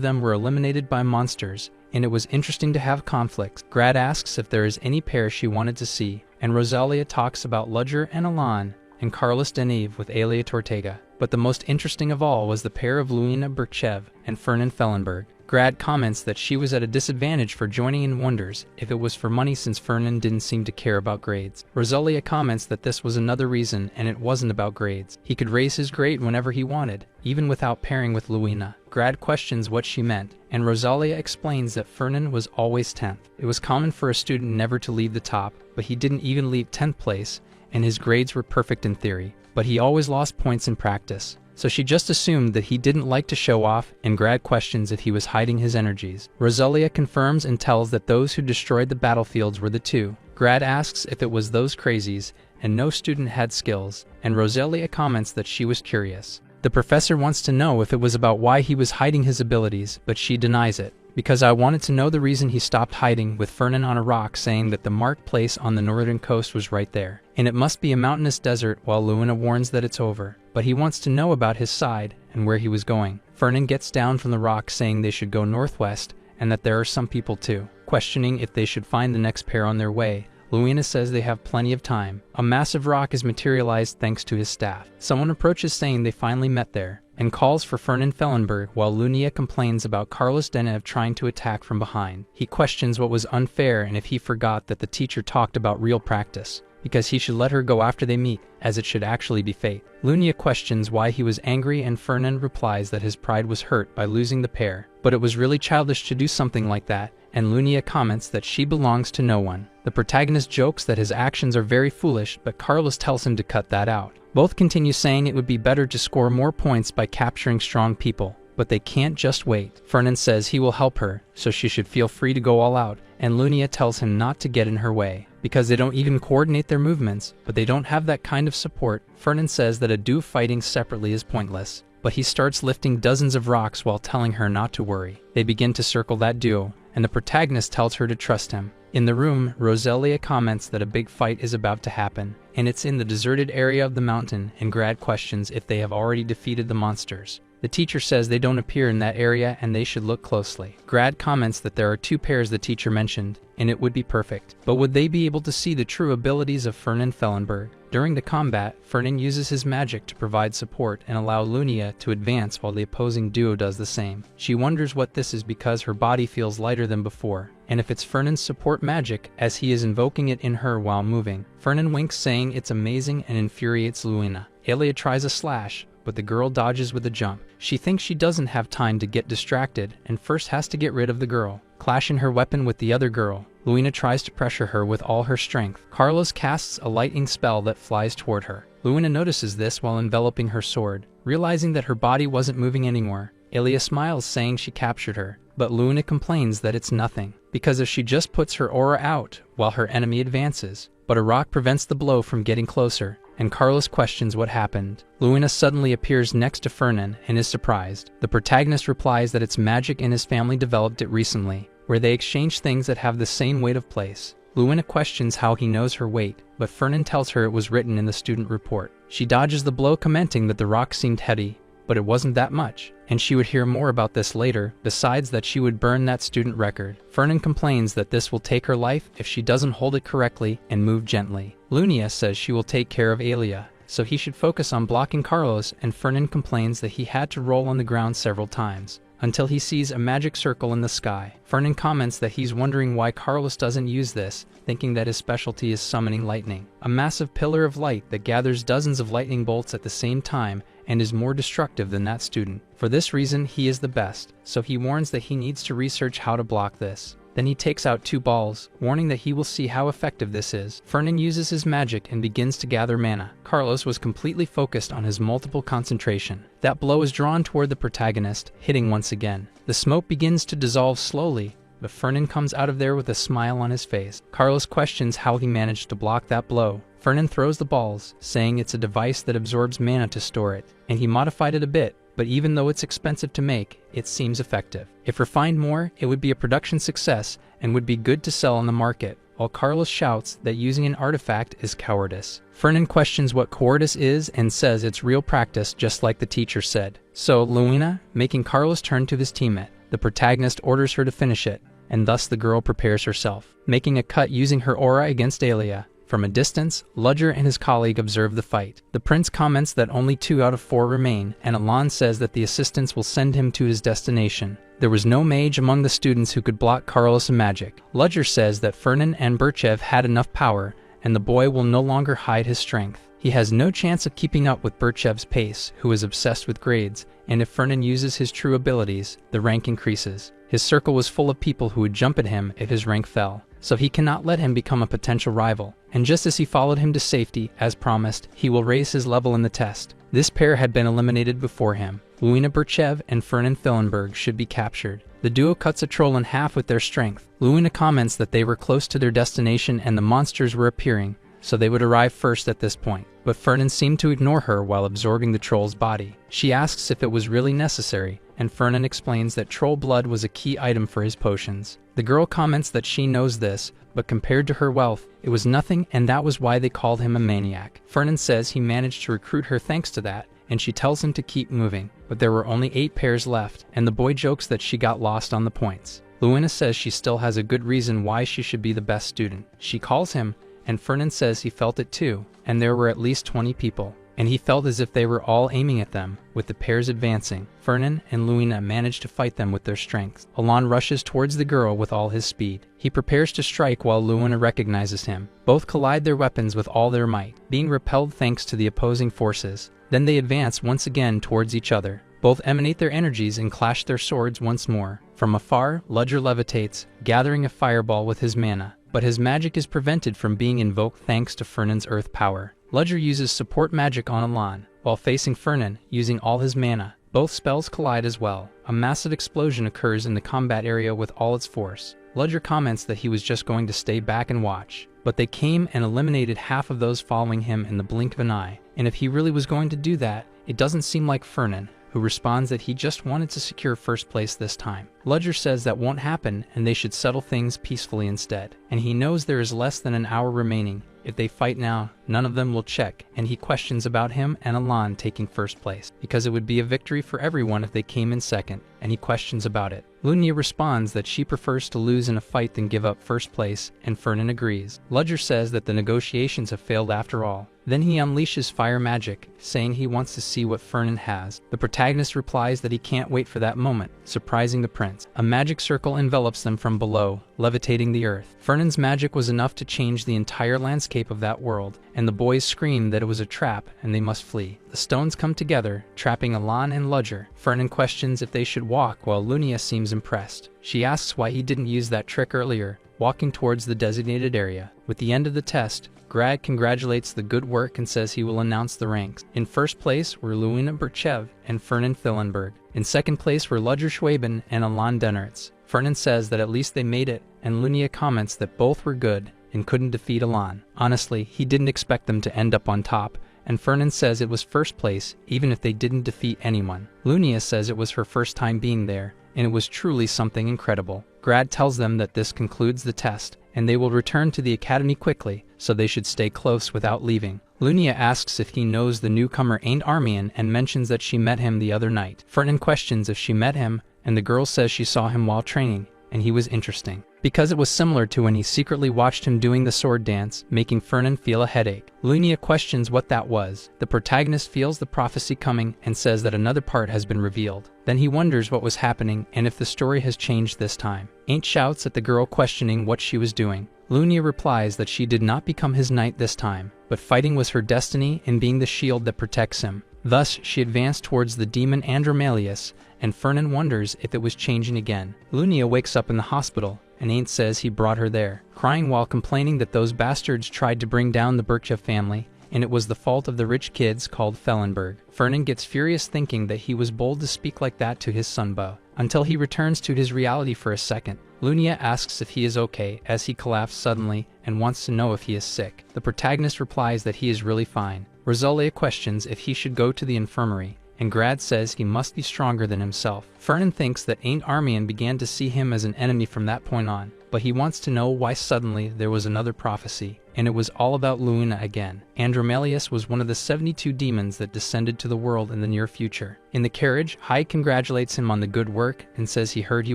them were eliminated by monsters, and it was interesting to have conflicts. Grad asks if there is any pair she wanted to see, and Rosalia talks about Ludger and Alan, and Carlos Deneve with Alia Tortega. But the most interesting of all was the pair of Luina Berchev and Fernan Fellenberg. Grad comments that she was at a disadvantage for joining and wonders if it was for money since Fernan didn't seem to care about grades. Rosalia comments that this was another reason and it wasn't about grades. He could raise his grade whenever he wanted, even without pairing with Luina. Grad questions what she meant, and Rosalia explains that Fernan was always 10th. It was common for a student never to leave the top, but he didn't even leave 10th place, and his grades were perfect in theory, but he always lost points in practice. So she just assumed that he didn't like to show off, and Grad questions if he was hiding his energies. Rosalia confirms and tells that those who destroyed the battlefields were the two. Grad asks if it was those crazies, and no student had skills, and Rosalia comments that she was curious. The professor wants to know if it was about why he was hiding his abilities, but she denies it. Because I wanted to know the reason he stopped hiding, with Fernan on a rock saying that the marked place on the northern coast was right there, and it must be a mountainous desert, while Luina warns that it's over. But he wants to know about his side and where he was going. Fernan gets down from the rock saying they should go northwest and that there are some people too. Questioning if they should find the next pair on their way, Luina says they have plenty of time. A massive rock is materialized thanks to his staff. Someone approaches saying they finally met there, and calls for Fernan Fellenberg, while Lunia complains about Carlos Deneve trying to attack from behind. He questions what was unfair and if he forgot that the teacher talked about real practice, because he should let her go after they meet, as it should actually be fate. Lunia questions why he was angry, and Fernan replies that his pride was hurt by losing the pair, but it was really childish to do something like that, and Lunia comments that she belongs to no one. The protagonist jokes that his actions are very foolish, but Carlos tells him to cut that out. Both continue saying it would be better to score more points by capturing strong people, but they can't just wait. Fernan says he will help her, so she should feel free to go all out, and Lunia tells him not to get in her way, because they don't even coordinate their movements, but they don't have that kind of support. Fernan says that a duo fighting separately is pointless, but he starts lifting dozens of rocks while telling her not to worry. They begin to circle that duo, and the protagonist tells her to trust him. In the room, Rosalia comments that a big fight is about to happen, and it's in the deserted area of the mountain, and Grad questions if they have already defeated the monsters. The teacher says they don't appear in that area and they should look closely. Grad comments that there are two pairs the teacher mentioned, and it would be perfect. But would they be able to see the true abilities of Fernan Fellenberg? During the combat, Fernan uses his magic to provide support and allow Lunia to advance while the opposing duo does the same. She wonders what this is because her body feels lighter than before, and if it's Fernan's support magic, as he is invoking it in her while moving. Fernan winks, saying it's amazing, and infuriates Luina. Alia tries a slash, but the girl dodges with a jump. She thinks she doesn't have time to get distracted and first has to get rid of the girl. Clashing her weapon with the other girl, Luina tries to pressure her with all her strength. Carlos casts a lightning spell that flies toward her. Luina notices this while enveloping her sword. Realizing that her body wasn't moving anymore, Alia smiles, saying she captured her, but Luina complains that it's nothing, because if she just puts her aura out while her enemy advances, but a rock prevents the blow from getting closer, and Carlos questions what happened. Luina suddenly appears next to Fernan and is surprised. The protagonist replies that it's magic and his family developed it recently, where they exchange things that have the same weight of place. Luina questions how he knows her weight, but Fernan tells her it was written in the student report. She dodges the blow, commenting that the rock seemed heavy, but it wasn't that much, and she would hear more about this later, besides that she would burn that student record. Fernan complains that this will take her life if she doesn't hold it correctly and move gently. Lunia says she will take care of Alia, so he should focus on blocking Carlos, and Fernan complains that he had to roll on the ground several times, until he sees a magic circle in the sky. Fernan comments that he's wondering why Carlos doesn't use this, thinking that his specialty is summoning lightning. A massive pillar of light that gathers dozens of lightning bolts at the same time and is more destructive than that student. For this reason, he is the best, so he warns that he needs to research how to block this. Then he takes out 2 balls, warning that he will see how effective this is. Fernan uses his magic and begins to gather mana. Carlos was completely focused on his multiple concentration. That blow is drawn toward the protagonist, hitting once again. The smoke begins to dissolve slowly, but Fernan comes out of there with a smile on his face. Carlos questions how he managed to block that blow. Fernan throws the balls, saying it's a device that absorbs mana to store it, and he modified it a bit, but even though it's expensive to make, it seems effective. If refined more, it would be a production success and would be good to sell on the market, while Carlos shouts that using an artifact is cowardice. Fernan questions what cowardice is and says it's real practice, just like the teacher said. So, Luina, making Carlos turn to his teammate. The protagonist orders her to finish it, and thus the girl prepares herself, making a cut using her aura against Alia. From a distance, Ludger and his colleague observe the fight. The prince comments that only 2 out of 4 remain, and Alan says that the assistants will send him to his destination. There was no mage among the students who could block Carlos' magic. Ludger says that Fernan and Burchev had enough power, and the boy will no longer hide his strength. He has no chance of keeping up with Burchev's pace, who is obsessed with grades, and if Fernan uses his true abilities, the rank increases. His circle was full of people who would jump at him if his rank fell, so he cannot let him become a potential rival. And just as he followed him to safety, as promised, he will raise his level in the test. This pair had been eliminated before him. Luina Burchev and Fernan Fillenberg should be captured. The duo cuts a troll in half with their strength. Luina comments that they were close to their destination and the monsters were appearing, so they would arrive first at this point. But Fernan seemed to ignore her while absorbing the troll's body. She asks if it was really necessary, and Fernan explains that troll blood was a key item for his potions. The girl comments that she knows this, but compared to her wealth, it was nothing, and that was why they called him a maniac. Fernan says he managed to recruit her thanks to that, and she tells him to keep moving. But there were only 8 pairs left, and the boy jokes that she got lost on the points. Luina says she still has a good reason why she should be the best student. She calls him, and Fernan says he felt it too, and there were at least 20 people, and he felt as if they were all aiming at them, with the pairs advancing. Fernan and Luina manage to fight them with their strengths. Alon rushes towards the girl with all his speed. He prepares to strike while Luina recognizes him. Both collide their weapons with all their might, being repelled thanks to the opposing forces. Then they advance once again towards each other. Both emanate their energies and clash their swords once more. From afar, Ludger levitates, gathering a fireball with his mana, but his magic is prevented from being invoked thanks to Fernan's earth power. Ludger uses support magic on Alon, while facing Fernan, using all his mana. Both spells collide as well. A massive explosion occurs in the combat area with all its force. Ludger comments that he was just going to stay back and watch, but they came and eliminated half of those following him in the blink of an eye. And if he really was going to do that, it doesn't seem like Fernan, who responds that he just wanted to secure first place this time. Ludger says that won't happen and they should settle things peacefully instead. And he knows there is less than an hour remaining. If they fight now, none of them will check, and he questions about him and Alon taking first place, because it would be a victory for everyone if they came in second, and he questions about it. Lunia responds that she prefers to lose in a fight than give up first place, and Fernan agrees. Ludger says that the negotiations have failed after all. Then he unleashes fire magic, saying he wants to see what Fernan has. The protagonist replies that he can't wait for that moment, surprising the prince. A magic circle envelops them from below, levitating the earth. Fernan's magic was enough to change the entire landscape of that world, and the boys scream that it was a trap and they must flee. The stones come together, trapping Alon and Ludger. Fernan questions if they should walk while Lunia seems impressed. She asks why he didn't use that trick earlier, walking towards the designated area. With the end of the test, Grad congratulates the good work and says he will announce the ranks. In first place were Luina Burchev and Fernan Fillenberg. In second place were Ludger Schwaben and Alon Dennertz. Fernan says that at least they made it, and Lunia comments that both were good and couldn't defeat Alon. Honestly, he didn't expect them to end up on top, and Fernan says it was first place even if they didn't defeat anyone. Lunia says it was her first time being there, and it was truly something incredible. Grad tells them that this concludes the test, and they will return to the academy quickly, so they should stay close without leaving. Lunia asks if he knows the newcomer ain't Armian and mentions that she met him the other night. Fernan questions if she met him, and the girl says she saw him while training, and he was interesting, because it was similar to when he secretly watched him doing the sword dance, making Fernan feel a headache. Lunia questions what that was. The protagonist feels the prophecy coming and says that another part has been revealed. Then he wonders what was happening and if the story has changed this time. Ain't shouts at the girl questioning what she was doing. Lunia replies that she did not become his knight this time, but fighting was her destiny and being the shield that protects him. Thus, she advanced towards the demon Andromalius, and Fernan wonders if it was changing again. Lunia wakes up in the hospital, and Ain't says he brought her there, crying while complaining that those bastards tried to bring down the Birchev family, and it was the fault of the rich kids called Fellenberg. Fernan gets furious thinking that he was bold to speak like that to his son Bo, until he returns to his reality for a second. Lunia asks if he is okay as he collapsed suddenly and wants to know if he is sick. The protagonist replies that he is really fine. Rosalia questions if he should go to the infirmary, and Grad says he must be stronger than himself. Fernan thinks that Ain't Armian began to see him as an enemy from that point on, but he wants to know why suddenly there was another prophecy, and it was all about Luina again. Andromalius was one of the 72 demons that descended to the world in the near future. In the carriage, Hyde congratulates him on the good work and says he heard he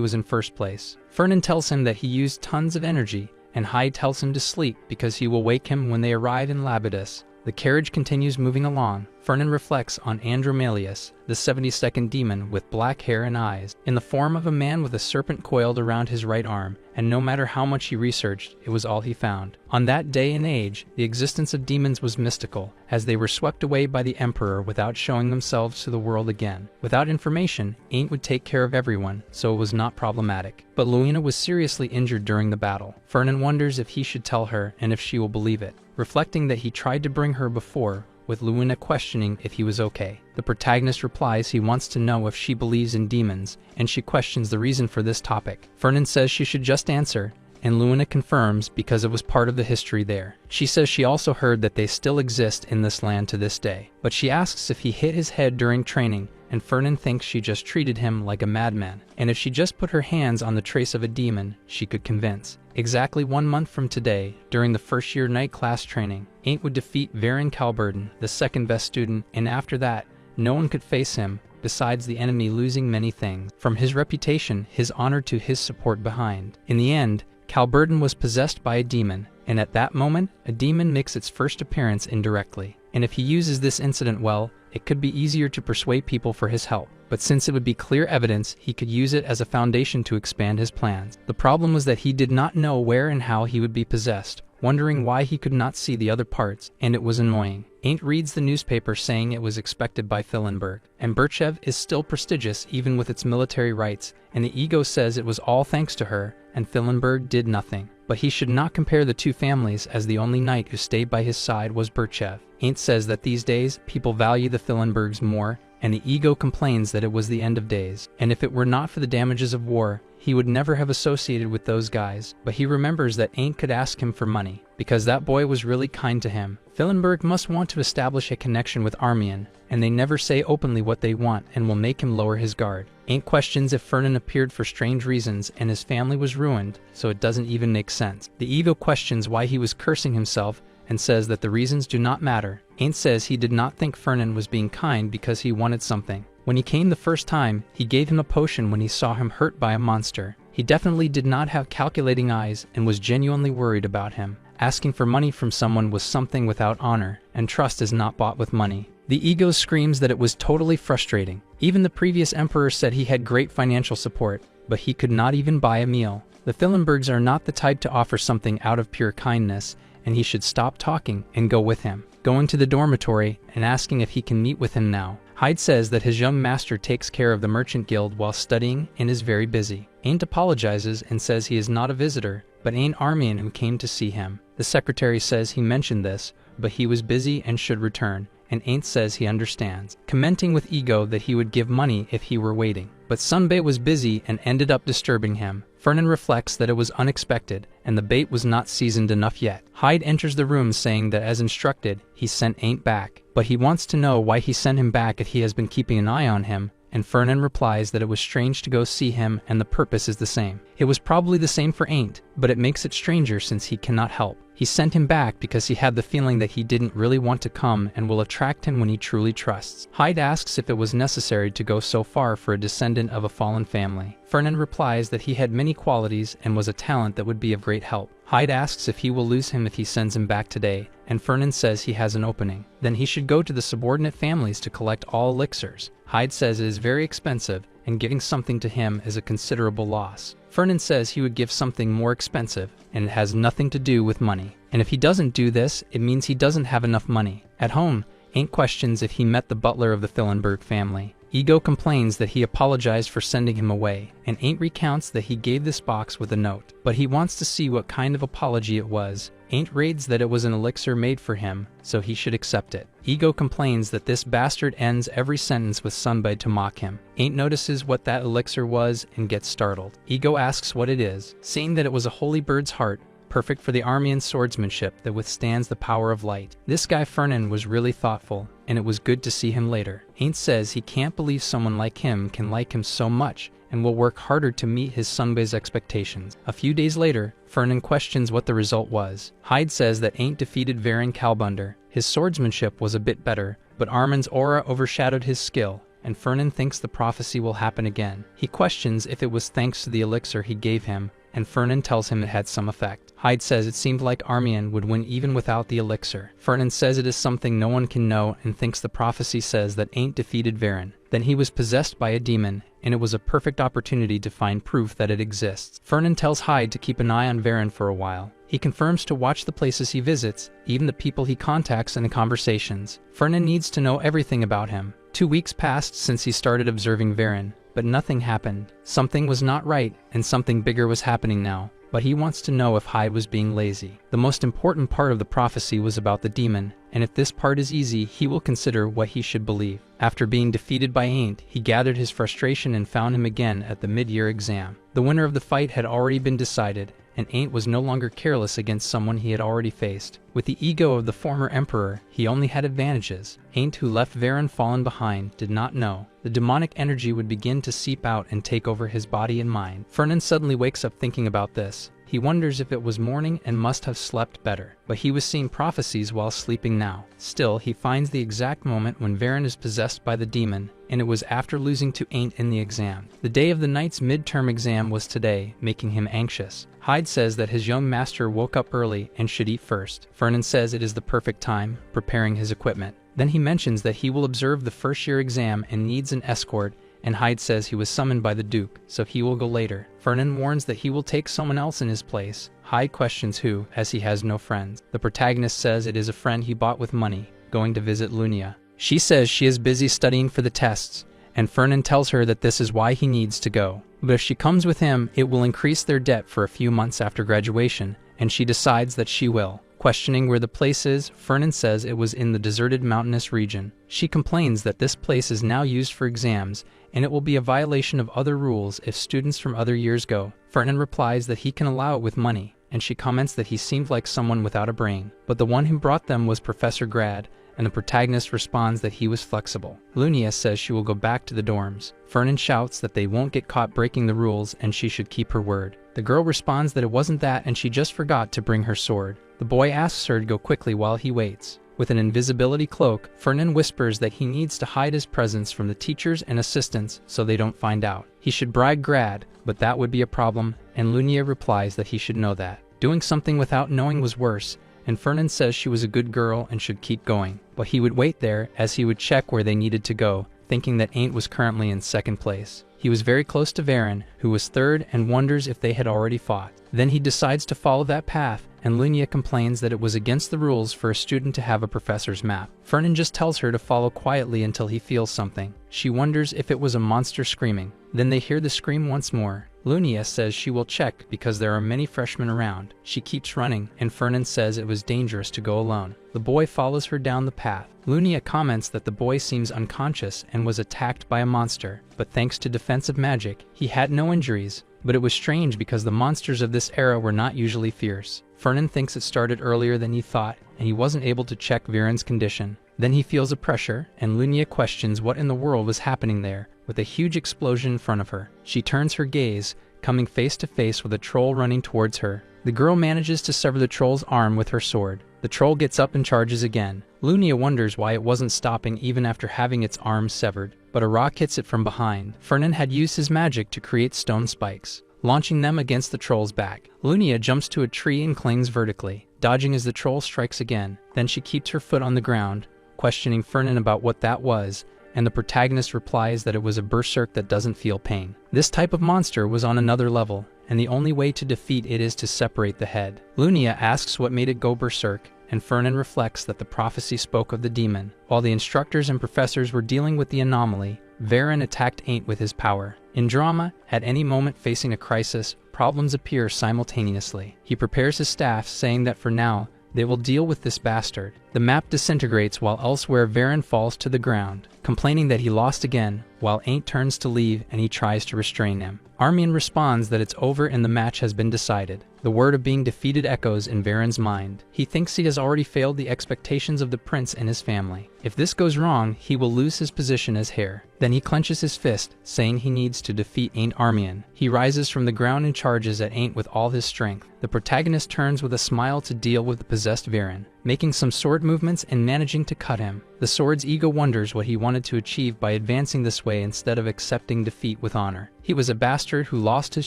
was in first place. Fernan tells him that he used tons of energy, and Hyde tells him to sleep because he will wake him when they arrive in Labidus. The carriage continues moving along. Fernan reflects on Andromalius, the 72nd demon with black hair and eyes, in the form of a man with a serpent coiled around his right arm, and no matter how much he researched, it was all he found. On that day and age, the existence of demons was mystical, as they were swept away by the Emperor without showing themselves to the world again. Without information, Ain't would take care of everyone, so it was not problematic. But Luina was seriously injured during the battle. Fernan wonders if he should tell her and if she will believe it, reflecting that he tried to bring her before, with Luina questioning if he was okay. The protagonist replies he wants to know if she believes in demons, and she questions the reason for this topic. Fernan says she should just answer, and Luina confirms because it was part of the history there. She says she also heard that they still exist in this land to this day, but she asks if he hit his head during training, and Fernan thinks she just treated him like a madman, and if she just put her hands on the trace of a demon, she could convince. Exactly 1 month from today, during the first year night class training, Ain't would defeat Varen Calburden, the second best student, and after that, no one could face him, besides the enemy losing many things, from his reputation, his honor to his support behind. In the end, Calburden was possessed by a demon, and at that moment, a demon makes its first appearance indirectly. And if he uses this incident well, it could be easier to persuade people for his help. But since it would be clear evidence, he could use it as a foundation to expand his plans. The problem was that he did not know where and how he would be possessed, wondering why he could not see the other parts, and it was annoying. Ain't reads the newspaper saying it was expected by Fillenberg, and Birchev is still prestigious even with its military rights, and the ego says it was all thanks to her, and Fillenberg did nothing. But he should not compare the two families, as the only knight who stayed by his side was Birchev. Ain't says that these days, people value the Fillenbergs more, and the ego complains that it was the end of days, and if it were not for the damages of war, he would never have associated with those guys. But he remembers that Ain't could ask him for money, because that boy was really kind to him. Fillenberg must want to establish a connection with Armian, and they never say openly what they want and will make him lower his guard. Ain't questions if Fernan appeared for strange reasons and his family was ruined, so it doesn't even make sense. The ego questions why he was cursing himself and says that the reasons do not matter. Ain't says he did not think Fernan was being kind because he wanted something. When he came the first time, he gave him a potion when he saw him hurt by a monster. He definitely did not have calculating eyes and was genuinely worried about him. Asking for money from someone was something without honor, and trust is not bought with money. The ego screams that it was totally frustrating. Even the previous emperor said he had great financial support, but he could not even buy a meal. The Fillenbergs are not the type to offer something out of pure kindness, and he should stop talking and go with him. Going to the dormitory and asking if he can meet with him now. Hyde says that his young master takes care of the merchant guild while studying and is very busy. Ain't apologizes and says he is not a visitor, but Ain't Armian who came to see him. The secretary says he mentioned this, but he was busy and should return, and Ain't says he understands, commenting with ego that he would give money if he were waiting. But Sunbei was busy and ended up disturbing him. Fernan reflects that it was unexpected, and the bait was not seasoned enough yet. Hyde enters the room saying that as instructed, he sent Ain't back, but he wants to know why he sent him back if he has been keeping an eye on him, and Fernan replies that it was strange to go see him and the purpose is the same. It was probably the same for Ain't, but it makes it stranger since he cannot help. He sent him back because he had the feeling that he didn't really want to come and will attract him when he truly trusts. Hyde asks if it was necessary to go so far for a descendant of a fallen family. Fernan replies that he had many qualities and was a talent that would be of great help. Hyde asks if he will lose him if he sends him back today, and Fernan says he has an opening. Then he should go to the subordinate families to collect all elixirs. Hyde says it is very expensive, and giving something to him is a considerable loss. Fernan says he would give something more expensive, and it has nothing to do with money. And if he doesn't do this, it means he doesn't have enough money. At home, Ain't questions if he met the butler of the Thillenberg family. Ego complains that he apologized for sending him away, and Ain't recounts that he gave this box with a note, but he wants to see what kind of apology it was. Ain't raids that it was an elixir made for him, so he should accept it. Ego complains that this bastard ends every sentence with Sunbed to mock him. Ain't notices what that elixir was and gets startled. Ego asks what it is, saying that it was a holy bird's heart, perfect for the Armian swordsmanship that withstands the power of light. This guy Fernan was really thoughtful, and it was good to see him later. Ain't says he can't believe someone like him can like him so much, and will work harder to meet his Sunbay's expectations. A few days later, Fernan questions what the result was. Hyde says that Ain't defeated Varen Kalbunder. His swordsmanship was a bit better, but Armin's aura overshadowed his skill, and Fernan thinks the prophecy will happen again. He questions if it was thanks to the elixir he gave him, and Fernan tells him it had some effect. Hyde says it seemed like Armian would win even without the elixir. Fernan says it is something no one can know and thinks the prophecy says that Ain't defeated Varen. Then he was possessed by a demon, and it was a perfect opportunity to find proof that it exists. Fernan tells Hyde to keep an eye on Varen for a while. He confirms to watch the places he visits, even the people he contacts and the conversations. Fernan needs to know everything about him. 2 weeks passed since he started observing Varen, but nothing happened. Something was not right, and something bigger was happening now. But he wants to know if Hyde was being lazy. The most important part of the prophecy was about the demon, and if this part is easy, he will consider what he should believe. After being defeated by Ain't, he gathered his frustration and found him again at the mid-year exam. The winner of the fight had already been decided, and Ain't was no longer careless against someone he had already faced. With the ego of the former emperor, he only had advantages. Ain't, who left Varen fallen behind, did not know. The demonic energy would begin to seep out and take over his body and mind. Fernan suddenly wakes up thinking about this. He wonders if it was morning and must have slept better, but he was seeing prophecies while sleeping now. Still, he finds the exact moment when Varen is possessed by the demon, and it was after losing to Ain't in the exam. The day of the knight's midterm exam was today, making him anxious. Hyde says that his young master woke up early and should eat first. Fernan says it is the perfect time, preparing his equipment. Then he mentions that he will observe the first-year exam and needs an escort, and Hyde says he was summoned by the Duke, so he will go later. Fernan warns that he will take someone else in his place. Hyde questions who, as he has no friends. The protagonist says it is a friend he bought with money, going to visit Lunia. She says she is busy studying for the tests, and Fernan tells her that this is why he needs to go. But if she comes with him, it will increase their debt for a few months after graduation, and she decides that she will. Questioning where the place is, Fernan says it was in the deserted mountainous region. She complains that this place is now used for exams, and it will be a violation of other rules if students from other years go. Fernan replies that he can allow it with money, and she comments that he seemed like someone without a brain. But the one who brought them was Professor Grad, and the protagonist responds that he was flexible. Lunia says she will go back to the dorms. Fernan shouts that they won't get caught breaking the rules and she should keep her word. The girl responds that it wasn't that and she just forgot to bring her sword. The boy asks her to go quickly while he waits. With an invisibility cloak, Fernan whispers that he needs to hide his presence from the teachers and assistants so they don't find out. He should bribe Grad, but that would be a problem, and Lunia replies that he should know that. Doing something without knowing was worse, and Fernan says she was a good girl and should keep going. But he would wait there as he would check where they needed to go, thinking that Ain't was currently in second place. He was very close to Varen, who was third, and wonders if they had already fought. Then he decides to follow that path, and Lunia complains that it was against the rules for a student to have a professor's map. Fernan just tells her to follow quietly until he feels something. She wonders if it was a monster screaming. Then they hear the scream once more. Lunia says she will check because there are many freshmen around. She keeps running, and Fernan says it was dangerous to go alone. The boy follows her down the path. Lunia comments that the boy seems unconscious and was attacked by a monster, but thanks to defensive magic, he had no injuries. But it was strange because the monsters of this era were not usually fierce. Fernan thinks it started earlier than he thought, and he wasn't able to check Viren's condition. Then he feels a pressure, and Lunia questions what in the world was happening there, with a huge explosion in front of her. She turns her gaze, coming face to face with a troll running towards her. The girl manages to sever the troll's arm with her sword. The troll gets up and charges again. Lunia wonders why it wasn't stopping even after having its arm severed, but a rock hits it from behind. Fernan had used his magic to create stone spikes, launching them against the troll's back. Lunia jumps to a tree and clings vertically, dodging as the troll strikes again. Then she keeps her foot on the ground, questioning Fernan about what that was, and the protagonist replies that it was a berserk that doesn't feel pain. This type of monster was on another level, and the only way to defeat it is to separate the head. Lunia asks what made it go berserk, and Fernan reflects that the prophecy spoke of the demon. While the instructors and professors were dealing with the anomaly, Varen attacked Ain't with his power. In drama, at any moment facing a crisis, problems appear simultaneously. He prepares his staff, saying that for now, they will deal with this bastard. The map disintegrates while elsewhere Varen falls to the ground, complaining that he lost again, while Ain't turns to leave and he tries to restrain him. Armian responds that it's over and the match has been decided. The word of being defeated echoes in Varen's mind. He thinks he has already failed the expectations of the prince and his family. If this goes wrong, he will lose his position as heir. Then he clenches his fist, saying he needs to defeat Ain't Armian. He rises from the ground and charges at Ain't with all his strength. The protagonist turns with a smile to deal with the possessed Varen, making some sword movements and managing to cut him. The sword's ego wonders what he wanted to achieve by advancing this way instead of accepting defeat with honor. He was a bastard who lost his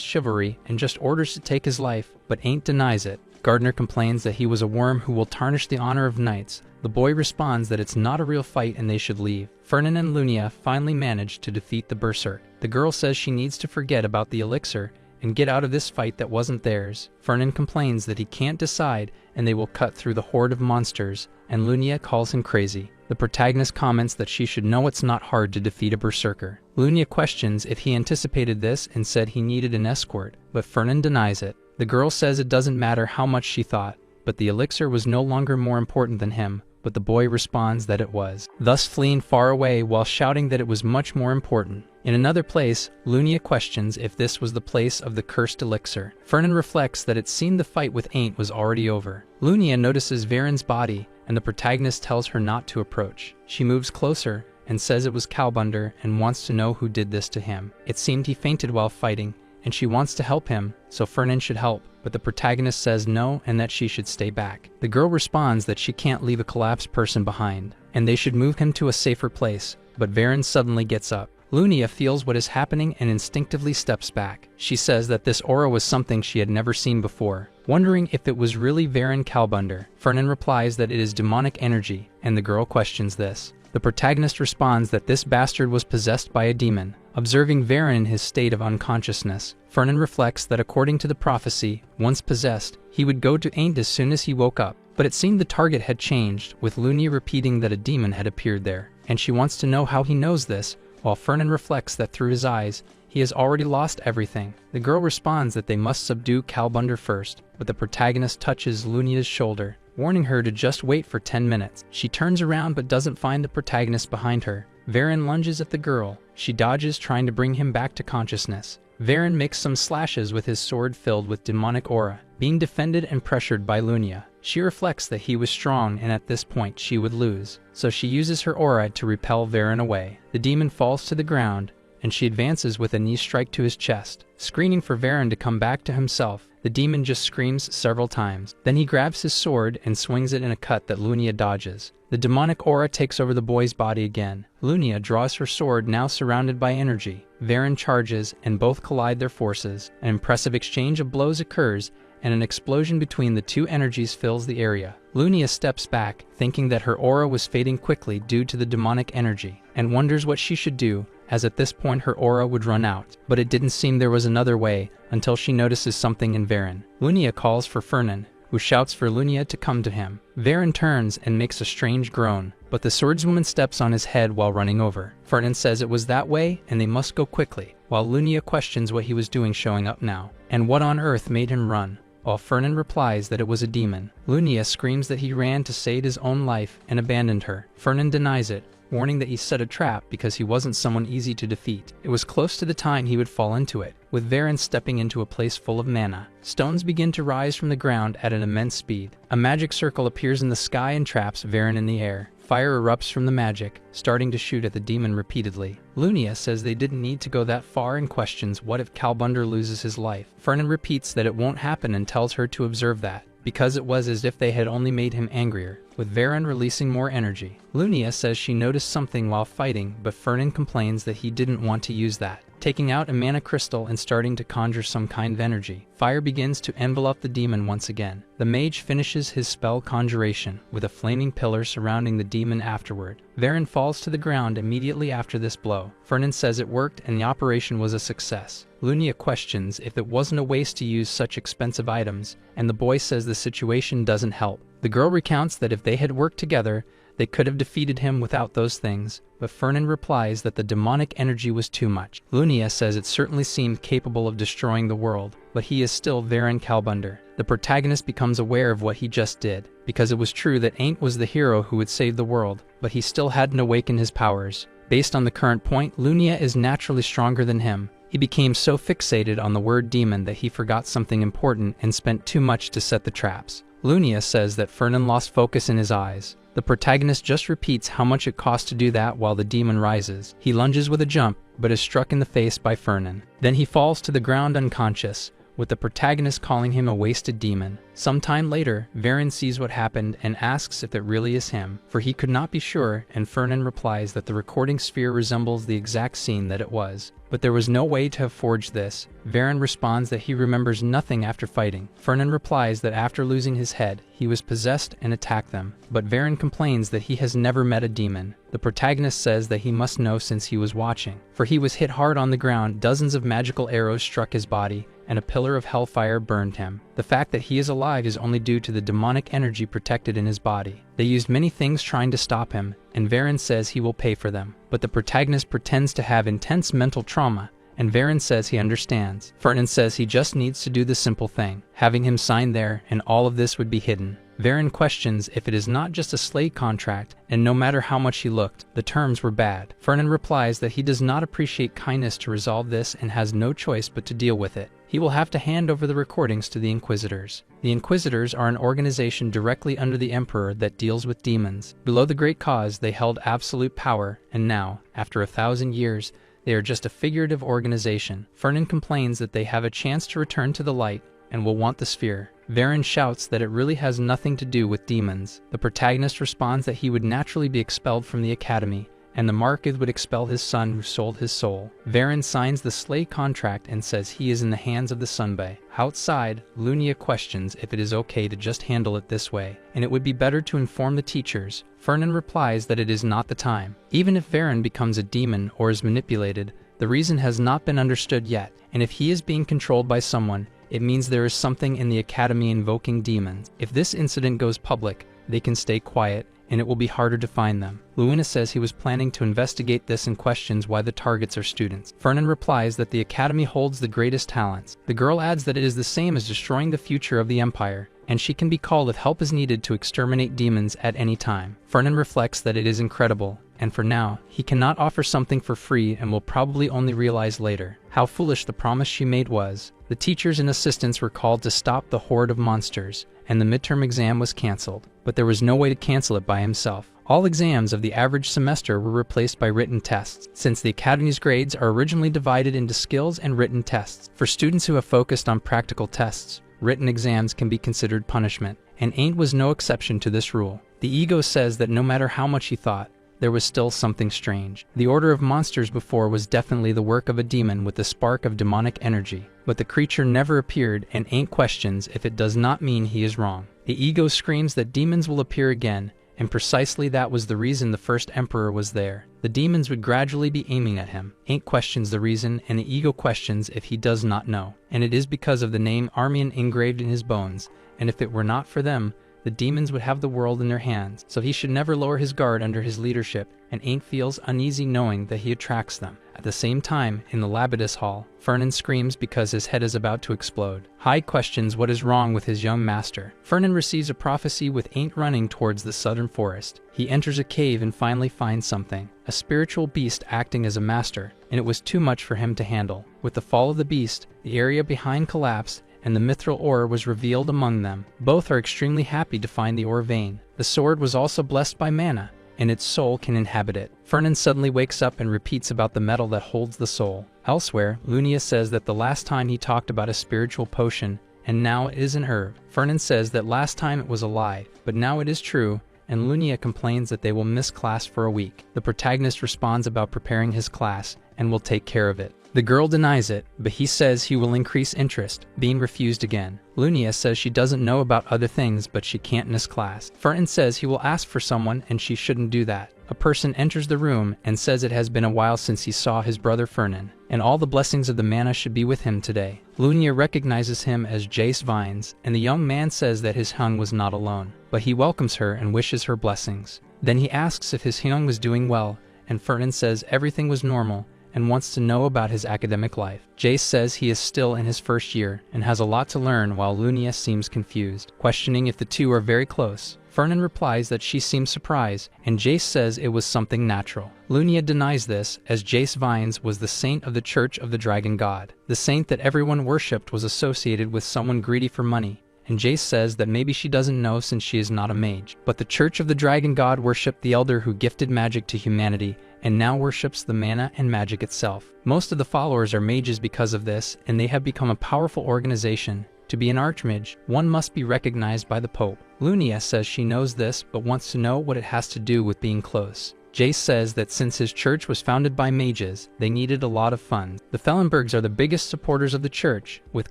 chivalry and just orders to take his life, but Ain't denies it. Gardner complains that he was a worm who will tarnish the honor of knights. The boy responds that it's not a real fight and they should leave. Fernan and Lunia finally manage to defeat the berserk. The girl says she needs to forget about the elixir and get out of this fight that wasn't theirs. Fernan complains that he can't decide and they will cut through the horde of monsters, and Lunia calls him crazy. The protagonist comments that she should know it's not hard to defeat a berserker. Lunia questions if he anticipated this and said he needed an escort, but Fernan denies it. The girl says it doesn't matter how much she thought, but the elixir was no longer more important than him, but the boy responds that it was, thus fleeing far away while shouting that it was much more important. In another place, Lunia questions if this was the place of the cursed elixir. Fernan reflects that it seemed the fight with Ain't was already over. Lunia notices Varen's body, and the protagonist tells her not to approach. She moves closer and says it was Kalbunder and wants to know who did this to him. It seemed he fainted while fighting, and she wants to help him, so Fernan should help, but the protagonist says no and that she should stay back. The girl responds that she can't leave a collapsed person behind, and they should move him to a safer place, but Varen suddenly gets up. Lunia feels what is happening and instinctively steps back. She says that this aura was something she had never seen before, wondering if it was really Varen Kalbunder. Fernan replies that it is demonic energy, and the girl questions this. The protagonist responds that this bastard was possessed by a demon. Observing Varen in his state of unconsciousness, Fernan reflects that according to the prophecy, once possessed, he would go to Ain't as soon as he woke up. But it seemed the target had changed, with Lunia repeating that a demon had appeared there, and she wants to know how he knows this, while Fernan reflects that through his eyes, he has already lost everything. The girl responds that they must subdue Kalbunder first, but the protagonist touches Lunia's shoulder, warning her to just wait for 10 minutes. She turns around but doesn't find the protagonist behind her. Varen lunges at the girl. She dodges, trying to bring him back to consciousness. Varen makes some slashes with his sword filled with demonic aura, being defended and pressured by Lunia. She reflects that he was strong and at this point she would lose, so she uses her aura to repel Varen away. The demon falls to the ground, and she advances with a knee strike to his chest, screaming for Varen to come back to himself. The demon just screams several times. Then he grabs his sword and swings it in a cut that Lunia dodges. The demonic aura takes over the boy's body again. Lunia draws her sword, now surrounded by energy. Varen charges, and both collide their forces. An impressive exchange of blows occurs, and an explosion between the two energies fills the area. Lunia steps back, thinking that her aura was fading quickly due to the demonic energy, and wonders what she should do, as at this point her aura would run out. But it didn't seem there was another way, until she notices something in Varen. Lunia calls for Fernan, who shouts for Lunia to come to him. Varen turns and makes a strange groan, but the swordswoman steps on his head while running over. Fernan says it was that way and they must go quickly, while Lunia questions what he was doing showing up now, and what on earth made him run, while Fernan replies that it was a demon. Lunia screams that he ran to save his own life and abandoned her. Fernan denies it, warning that he set a trap because he wasn't someone easy to defeat. It was close to the time he would fall into it, with Varen stepping into a place full of mana. Stones begin to rise from the ground at an immense speed. A magic circle appears in the sky and traps Varen in the air. Fire erupts from the magic, starting to shoot at the demon repeatedly. Lunia says they didn't need to go that far and questions what if Kalbunder loses his life. Fernan repeats that it won't happen and tells her to observe that, because it was as if they had only made him angrier, with Varen releasing more energy. Lunia says she noticed something while fighting, but Fernan complains that he didn't want to use that. Taking out a mana crystal and starting to conjure some kind of energy, fire begins to envelop the demon once again. The mage finishes his spell conjuration, with a flaming pillar surrounding the demon afterward. Varen falls to the ground immediately after this blow. Fernan says it worked and the operation was a success. Lunia questions if it wasn't a waste to use such expensive items, and the boy says the situation doesn't help. The girl recounts that if they had worked together, they could have defeated him without those things, but Fernan replies that the demonic energy was too much. Lunia says it certainly seemed capable of destroying the world, but he is still Varen Kalbunder. The protagonist becomes aware of what he just did, because it was true that Ain't was the hero who would save the world, but he still hadn't awakened his powers. Based on the current point, Lunia is naturally stronger than him. He became so fixated on the word demon that he forgot something important and spent too much to set the traps. Lunia says that Fernan lost focus in his eyes. The protagonist just repeats how much it costs to do that while the demon rises. He lunges with a jump, but is struck in the face by Fernan. Then he falls to the ground unconscious, with the protagonist calling him a wasted demon. Sometime later, Varen sees what happened and asks if it really is him, for he could not be sure, and Fernan replies that the recording sphere resembles the exact scene that it was. But there was no way to have forged this. Varen responds that he remembers nothing after fighting. Fernan replies that after losing his head, he was possessed and attacked them. But Varen complains that he has never met a demon. The protagonist says that he must know since he was watching, for he was hit hard on the ground, dozens of magical arrows struck his body, and a pillar of hellfire burned him. The fact that he is alive is only due to the demonic energy protected in his body. They used many things trying to stop him, and Varen says he will pay for them. But the protagonist pretends to have intense mental trauma, and Varen says he understands. Fernan says he just needs to do the simple thing, having him sign there, and all of this would be hidden. Varen questions if it is not just a slave contract, and no matter how much he looked, the terms were bad. Fernan replies that he does not appreciate kindness to resolve this and has no choice but to deal with it. He will have to hand over the recordings to the Inquisitors. The Inquisitors are an organization directly under the Emperor that deals with demons. Below the Great Cause, they held absolute power, and now, after 1,000 years, they are just a figurative organization. Fernan complains that they have a chance to return to the light and will want the sphere. Varen shouts that it really has nothing to do with demons. The protagonist responds that he would naturally be expelled from the academy, and the Marquis would expel his son who sold his soul. Varen signs the slay contract and says he is in the hands of the Sunbay. Outside, Lunia questions if it is okay to just handle it this way, and it would be better to inform the teachers. Fernan replies that it is not the time. Even if Varen becomes a demon or is manipulated, the reason has not been understood yet, and if he is being controlled by someone, it means there is something in the academy invoking demons. If this incident goes public, they can stay quiet, and it will be harder to find them. Luina says he was planning to investigate this and questions why the targets are students. Fernan replies that the academy holds the greatest talents. The girl adds that it is the same as destroying the future of the empire, and she can be called if help is needed to exterminate demons at any time. Fernan reflects that it is incredible, and for now, he cannot offer something for free and will probably only realize later how foolish the promise she made was. The teachers and assistants were called to stop the horde of monsters, and the midterm exam was cancelled, but there was no way to cancel it by himself. All exams of the average semester were replaced by written tests, since the academy's grades are originally divided into skills and written tests. For students who have focused on practical tests, written exams can be considered punishment, and Ain't was no exception to this rule. The ego says that no matter how much he thought, there was still something strange. The order of monsters before was definitely the work of a demon with a spark of demonic energy, but the creature never appeared, and Ain't questions if it does not mean he is wrong. The ego screams that demons will appear again, and precisely that was the reason the first emperor was there. The demons would gradually be aiming at him. Ain't questions the reason, and the ego questions if he does not know. And it is because of the name Armian engraved in his bones, and if it were not for them, the demons would have the world in their hands, so he should never lower his guard under his leadership, and Ain't feels uneasy knowing that he attracts them. At the same time, in the Labadus Hall, Fernan screams because his head is about to explode. Hyde questions what is wrong with his young master. Fernan receives a prophecy with Ain't running towards the southern forest. He enters a cave and finally finds something, a spiritual beast acting as a master, and it was too much for him to handle. With the fall of the beast, the area behind collapsed, and the mithril ore was revealed among them. Both are extremely happy to find the ore vein. The sword was also blessed by mana, and its soul can inhabit it. Fernan suddenly wakes up and repeats about the metal that holds the soul. Elsewhere, Lunia says that the last time he talked about a spiritual potion, and now it is an herb. Fernan says that last time it was a lie, but now it is true, and Lunia complains that they will miss class for a week. The protagonist responds about preparing his class, and will take care of it. The girl denies it, but he says he will increase interest, being refused again. Lunia says she doesn't know about other things, but she can't miss class. Fernan says he will ask for someone and she shouldn't do that. A person enters the room and says it has been a while since he saw his brother Fernan. and all the blessings of the manna should be with him today. Lunia recognizes him as Jace Vines, and the young man says that his Hyung was not alone, but he welcomes her and wishes her blessings. Then he asks if his Hyung was doing well, and Fernan says everything was normal and wants to know about his academic life. Jace says he is still in his first year and has a lot to learn, while Lunia seems confused, questioning if the two are very close. Fernan replies that she seems surprised, and Jace says it was something natural. Lunia denies this, as Jace Vines was the saint of the Church of the Dragon God. The saint that everyone worshipped was associated with someone greedy for money, and Jace says that maybe she doesn't know since she is not a mage. But the Church of the Dragon God worshipped the elder who gifted magic to humanity, and now worships the mana and magic itself. Most of the followers are mages because of this, and they have become a powerful organization. To be an archmage, one must be recognized by the Pope. Lunia says she knows this, but wants to know what it has to do with being close. Jace says that since his church was founded by mages, they needed a lot of funds. The Fellenbergs are the biggest supporters of the church, with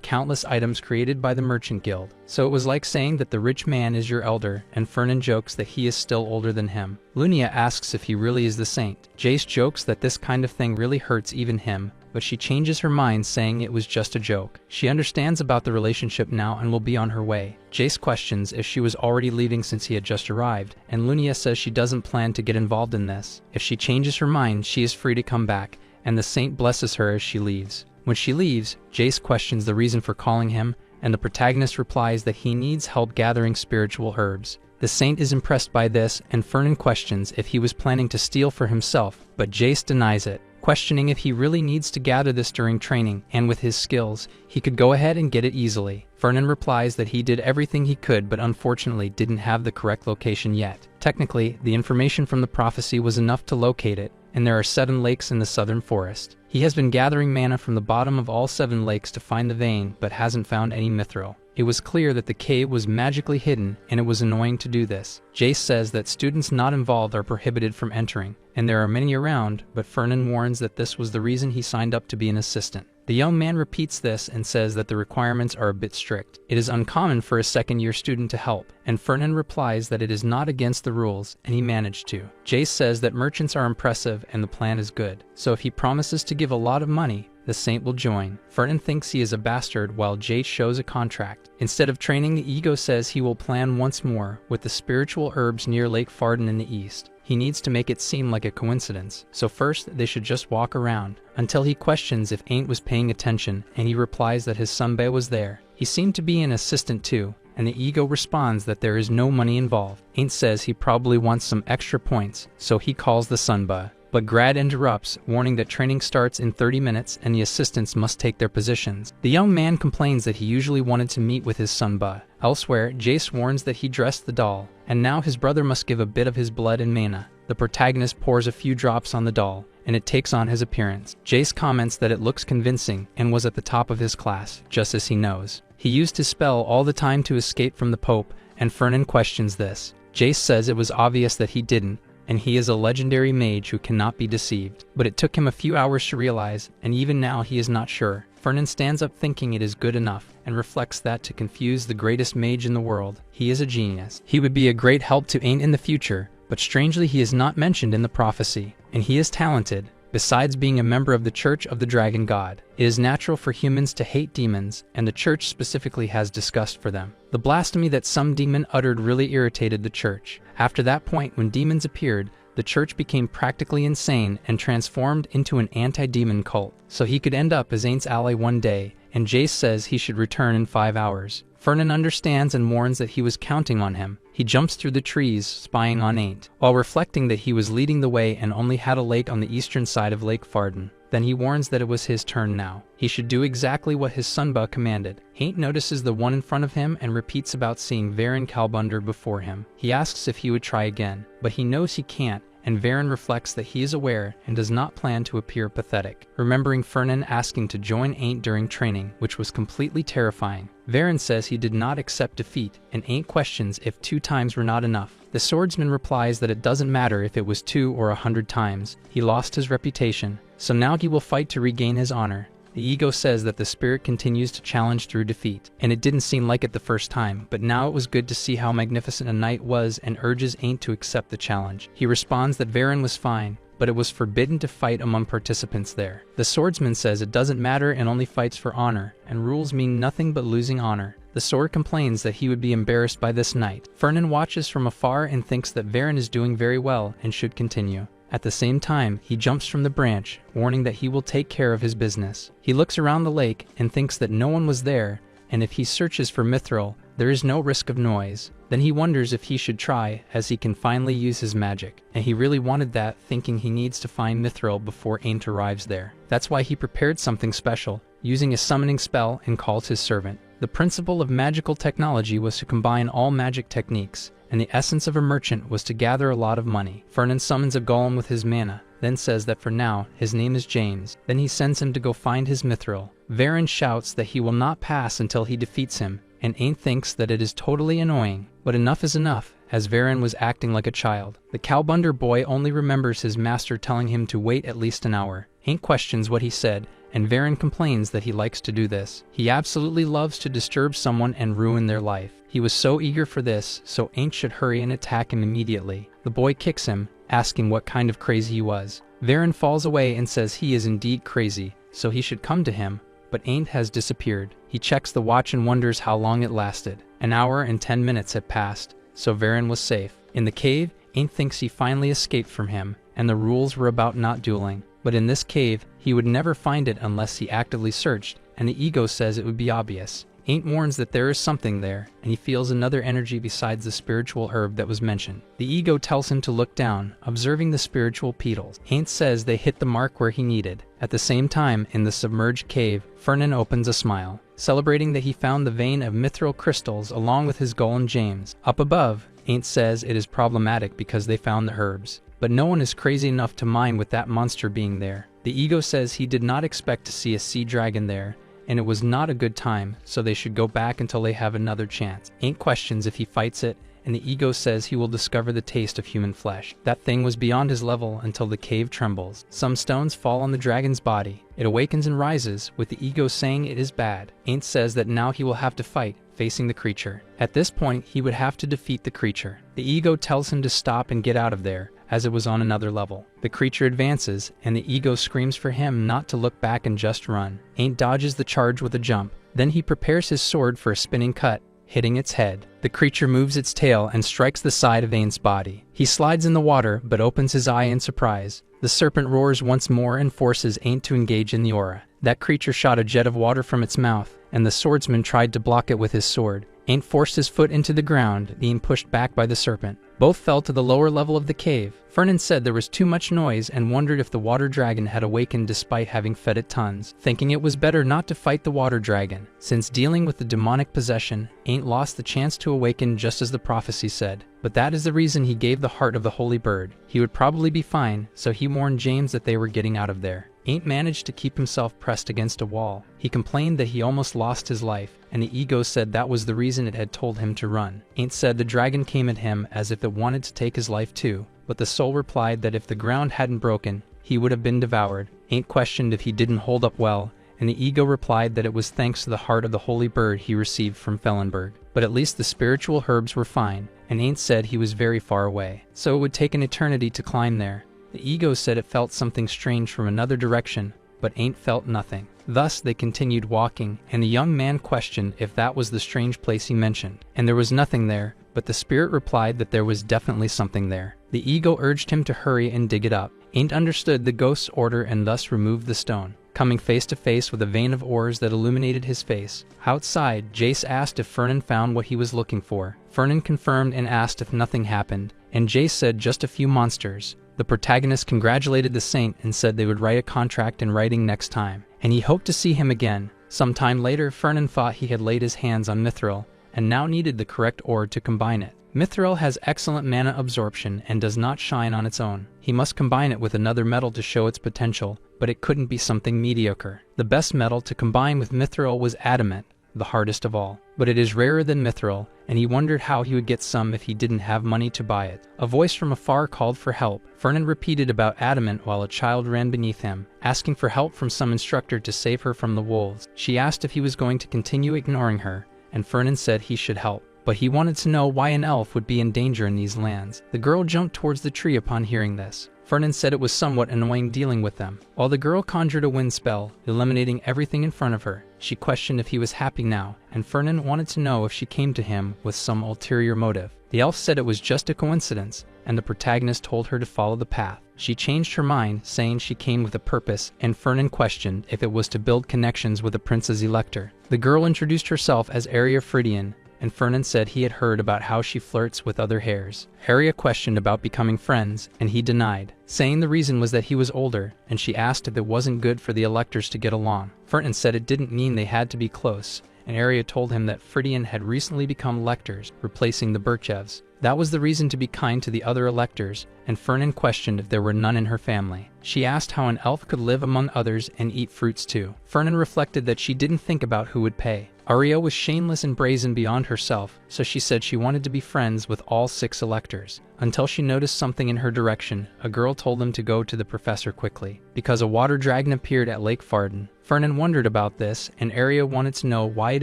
countless items created by the Merchant Guild. So it was like saying that the rich man is your elder, and Fernan jokes that he is still older than him. Lunia asks if he really is the saint. Jace jokes that this kind of thing really hurts even him, but she changes her mind, saying it was just a joke. She understands about the relationship now and will be on her way. Jace questions if she was already leaving since he had just arrived, and Lunia says she doesn't plan to get involved in this. If she changes her mind, she is free to come back, and the saint blesses her as she leaves. When she leaves, Jace questions the reason for calling him, and the protagonist replies that he needs help gathering spiritual herbs. The saint is impressed by this, and Fernan questions if he was planning to steal for himself, but Jace denies it, questioning if he really needs to gather this during training, and with his skills, he could go ahead and get it easily. Fernan replies that he did everything he could, but unfortunately didn't have the correct location yet. Technically, the information from the prophecy was enough to locate it, and there are 7 lakes in the southern forest. He has been gathering mana from the bottom of all 7 lakes to find the vein, but hasn't found any mithril. It was clear that the cave was magically hidden, and it was annoying to do this. Jace says that students not involved are prohibited from entering, and there are many around, but Fernan warns that this was the reason he signed up to be an assistant. The young man repeats this and says that the requirements are a bit strict. It is uncommon for a second-year student to help, and Fernan replies that it is not against the rules, and he managed to. Jace says that merchants are impressive and the plan is good, so if he promises to give a lot of money, the saint will join. Fernan thinks he is a bastard while Jace shows a contract. Instead of training, the ego says he will plan once more with the spiritual herbs near Lake Farden in the east. He needs to make it seem like a coincidence, so first they should just walk around, until he questions if Ain't was paying attention, and he replies that his Sunbae was there. He seemed to be an assistant too, and the ego responds that there is no money involved. Ain't says he probably wants some extra points, so he calls the Sunba. But Grad interrupts, warning that training starts in 30 minutes and the assistants must take their positions. The young man complains that he usually wanted to meet with his Sunba. Elsewhere, Jace warns that he dressed the doll, and now his brother must give a bit of his blood and mana. The protagonist pours a few drops on the doll, and it takes on his appearance. Jace comments that it looks convincing and was at the top of his class, just as he knows. He used his spell all the time to escape from the Pope, and Fernan questions this. Jace says it was obvious that he didn't, and he is a legendary mage who cannot be deceived. But it took him a few hours to realize, and even now he is not sure. Fernan stands up thinking it is good enough, and reflects that to confuse the greatest mage in the world, he is a genius. He would be a great help to Ain't in the future, but strangely he is not mentioned in the prophecy, and he is talented. Besides being a member of the Church of the Dragon God, it is natural for humans to hate demons, and the Church specifically has disgust for them. The blasphemy that some demon uttered really irritated the Church. After that point, when demons appeared, the Church became practically insane and transformed into an anti-demon cult, so he could end up as Ain't's ally one day, and Jace says he should return in 5 hours. Fernan understands and warns that he was counting on him. He jumps through the trees, spying on Ain't, while reflecting that he was leading the way and only had a lake on the eastern side of Lake Farden. Then he warns that it was his turn now. He should do exactly what his Sunba commanded. Ain't notices the one in front of him and repeats about seeing Varen Kalbunder before him. He asks if he would try again, but he knows he can't, and Varen reflects that he is aware and does not plan to appear pathetic, remembering Fernan asking to join Ain't during training, which was completely terrifying. Varen says he did not accept defeat, and Ain't questions if 2 times were not enough. The swordsman replies that it doesn't matter if it was 2 or 100 times. He lost his reputation, so now he will fight to regain his honor. The ego says that the spirit continues to challenge through defeat, and it didn't seem like it the first time, but now it was good to see how magnificent a knight was and urges Ain't to accept the challenge. He responds that Varen was fine, but it was forbidden to fight among participants there. The swordsman says it doesn't matter and only fights for honor, and rules mean nothing but losing honor. The sword complains that he would be embarrassed by this knight. Fernan watches from afar and thinks that Varen is doing very well and should continue. At the same time, he jumps from the branch, warning that he will take care of his business. He looks around the lake and thinks that no one was there, and if he searches for Mithril, there is no risk of noise. Then he wonders if he should try, as he can finally use his magic. And he really wanted that, thinking he needs to find Mithril before Aint arrives there. That's why he prepared something special, using a summoning spell, and calls his servant. The principle of magical technology was to combine all magic techniques, and the essence of a merchant was to gather a lot of money. Fernan summons a golem with his mana, then says that for now, his name is James. Then he sends him to go find his Mithril. Varen shouts that he will not pass until he defeats him, and Aint thinks that it is totally annoying. But enough is enough, as Varen was acting like a child. The Cowbunder boy only remembers his master telling him to wait at least an hour. Aint questions what he said, and Varen complains that he likes to do this. He absolutely loves to disturb someone and ruin their life. He was so eager for this, so Aint should hurry and attack him immediately. The boy kicks him, asking what kind of crazy he was. Varen falls away and says he is indeed crazy, so he should come to him, but Aint has disappeared. He checks the watch and wonders how long it lasted. An hour and 10 minutes had passed, so Varen was safe. In the cave, Aint thinks he finally escaped from him, and the rules were about not dueling. But in this cave, he would never find it unless he actively searched, and the ego says it would be obvious. Aint warns that there is something there, and he feels another energy besides the spiritual herb that was mentioned. The ego tells him to look down, observing the spiritual petals. Aint says they hit the mark where he needed. At the same time, in the submerged cave, Fernan opens a smile, celebrating that he found the vein of mithril crystals along with his golem James. Up above, Aint says it is problematic because they found the herbs, but no one is crazy enough to mine with that monster being there. The ego says he did not expect to see a sea dragon there, and it was not a good time, so they should go back until they have another chance. Aint questions if he fights it, and the ego says he will discover the taste of human flesh. That thing was beyond his level until the cave trembles. Some stones fall on the dragon's body. It awakens and rises, with the ego saying it is bad. Aint says that now he will have to fight, facing the creature. At this point, he would have to defeat the creature. The ego tells him to stop and get out of there, as it was on another level. The creature advances, and the ego screams for him not to look back and just run. Aint dodges the charge with a jump. Then he prepares his sword for a spinning cut, hitting its head. The creature moves its tail and strikes the side of Aint's body. He slides in the water, but opens his eye in surprise. The serpent roars once more and forces Aint to engage in the aura. That creature shot a jet of water from its mouth, and the swordsman tried to block it with his sword. Aint forced his foot into the ground, being pushed back by the serpent. Both fell to the lower level of the cave. Fernan said there was too much noise and wondered if the water dragon had awakened despite having fed it tons, thinking it was better not to fight the water dragon. Since dealing with the demonic possession, Aint lost the chance to awaken just as the prophecy said. But that is the reason he gave the heart of the holy bird. He would probably be fine, so he warned James that they were getting out of there. Aint managed to keep himself pressed against a wall. He complained that he almost lost his life, and the ego said that was the reason it had told him to run. Aint said the dragon came at him as if it wanted to take his life too, but the soul replied that if the ground hadn't broken, he would have been devoured. Aint questioned if he didn't hold up well, and the ego replied that it was thanks to the heart of the holy bird he received from Fellenberg. But at least the spiritual herbs were fine, and Aint said he was very far away, so it would take an eternity to climb there. The ego said it felt something strange from another direction, but Aint felt nothing. Thus they continued walking, and the young man questioned if that was the strange place he mentioned. And there was nothing there, but the spirit replied that there was definitely something there. The ego urged him to hurry and dig it up. Aint understood the ghost's order and thus removed the stone, coming face to face with a vein of ores that illuminated his face. Outside, Jace asked if Fernan found what he was looking for. Fernan confirmed and asked if nothing happened, and Jace said just a few monsters. The protagonist congratulated the saint and said they would write a contract in writing next time, and he hoped to see him again. Some time later, Fernan thought he had laid his hands on Mithril, and now needed the correct ore to combine it. Mithril has excellent mana absorption and does not shine on its own. He must combine it with another metal to show its potential, but it couldn't be something mediocre. The best metal to combine with Mithril was adamant, the hardest of all. But it is rarer than Mithril, and he wondered how he would get some if he didn't have money to buy it. A voice from afar called for help. Fernan repeated about adamant while a child ran beneath him, asking for help from some instructor to save her from the wolves. She asked if he was going to continue ignoring her, and Fernan said he should help. but he wanted to know why an elf would be in danger in these lands. The girl jumped towards the tree upon hearing this. Fernan said it was somewhat annoying dealing with them. While the girl conjured a wind spell, eliminating everything in front of her, she questioned if he was happy now, and Fernan wanted to know if she came to him with some ulterior motive. The elf said it was just a coincidence, and the protagonist told her to follow the path. She changed her mind, saying she came with a purpose, and Fernan questioned if it was to build connections with the prince's elector. The girl introduced herself as Aria Fridian, and Fernan said he had heard about how she flirts with other hares. Aria questioned about becoming friends, and he denied, saying the reason was that he was older, and she asked if it wasn't good for the electors to get along. Fernan said it didn't mean they had to be close, and Aria told him that Fridian had recently become lectors, replacing the Birchevs. That was the reason to be kind to the other electors, and Fernan questioned if there were none in her family. She asked how an elf could live among others and eat fruits too. Fernan reflected that she didn't think about who would pay. Aria was shameless and brazen beyond herself, so she said she wanted to be friends with all 6 electors. Until she noticed something in her direction, a girl told them to go to the professor quickly, because a water dragon appeared at Lake Farden. Fernan wondered about this, and Aria wanted to know why it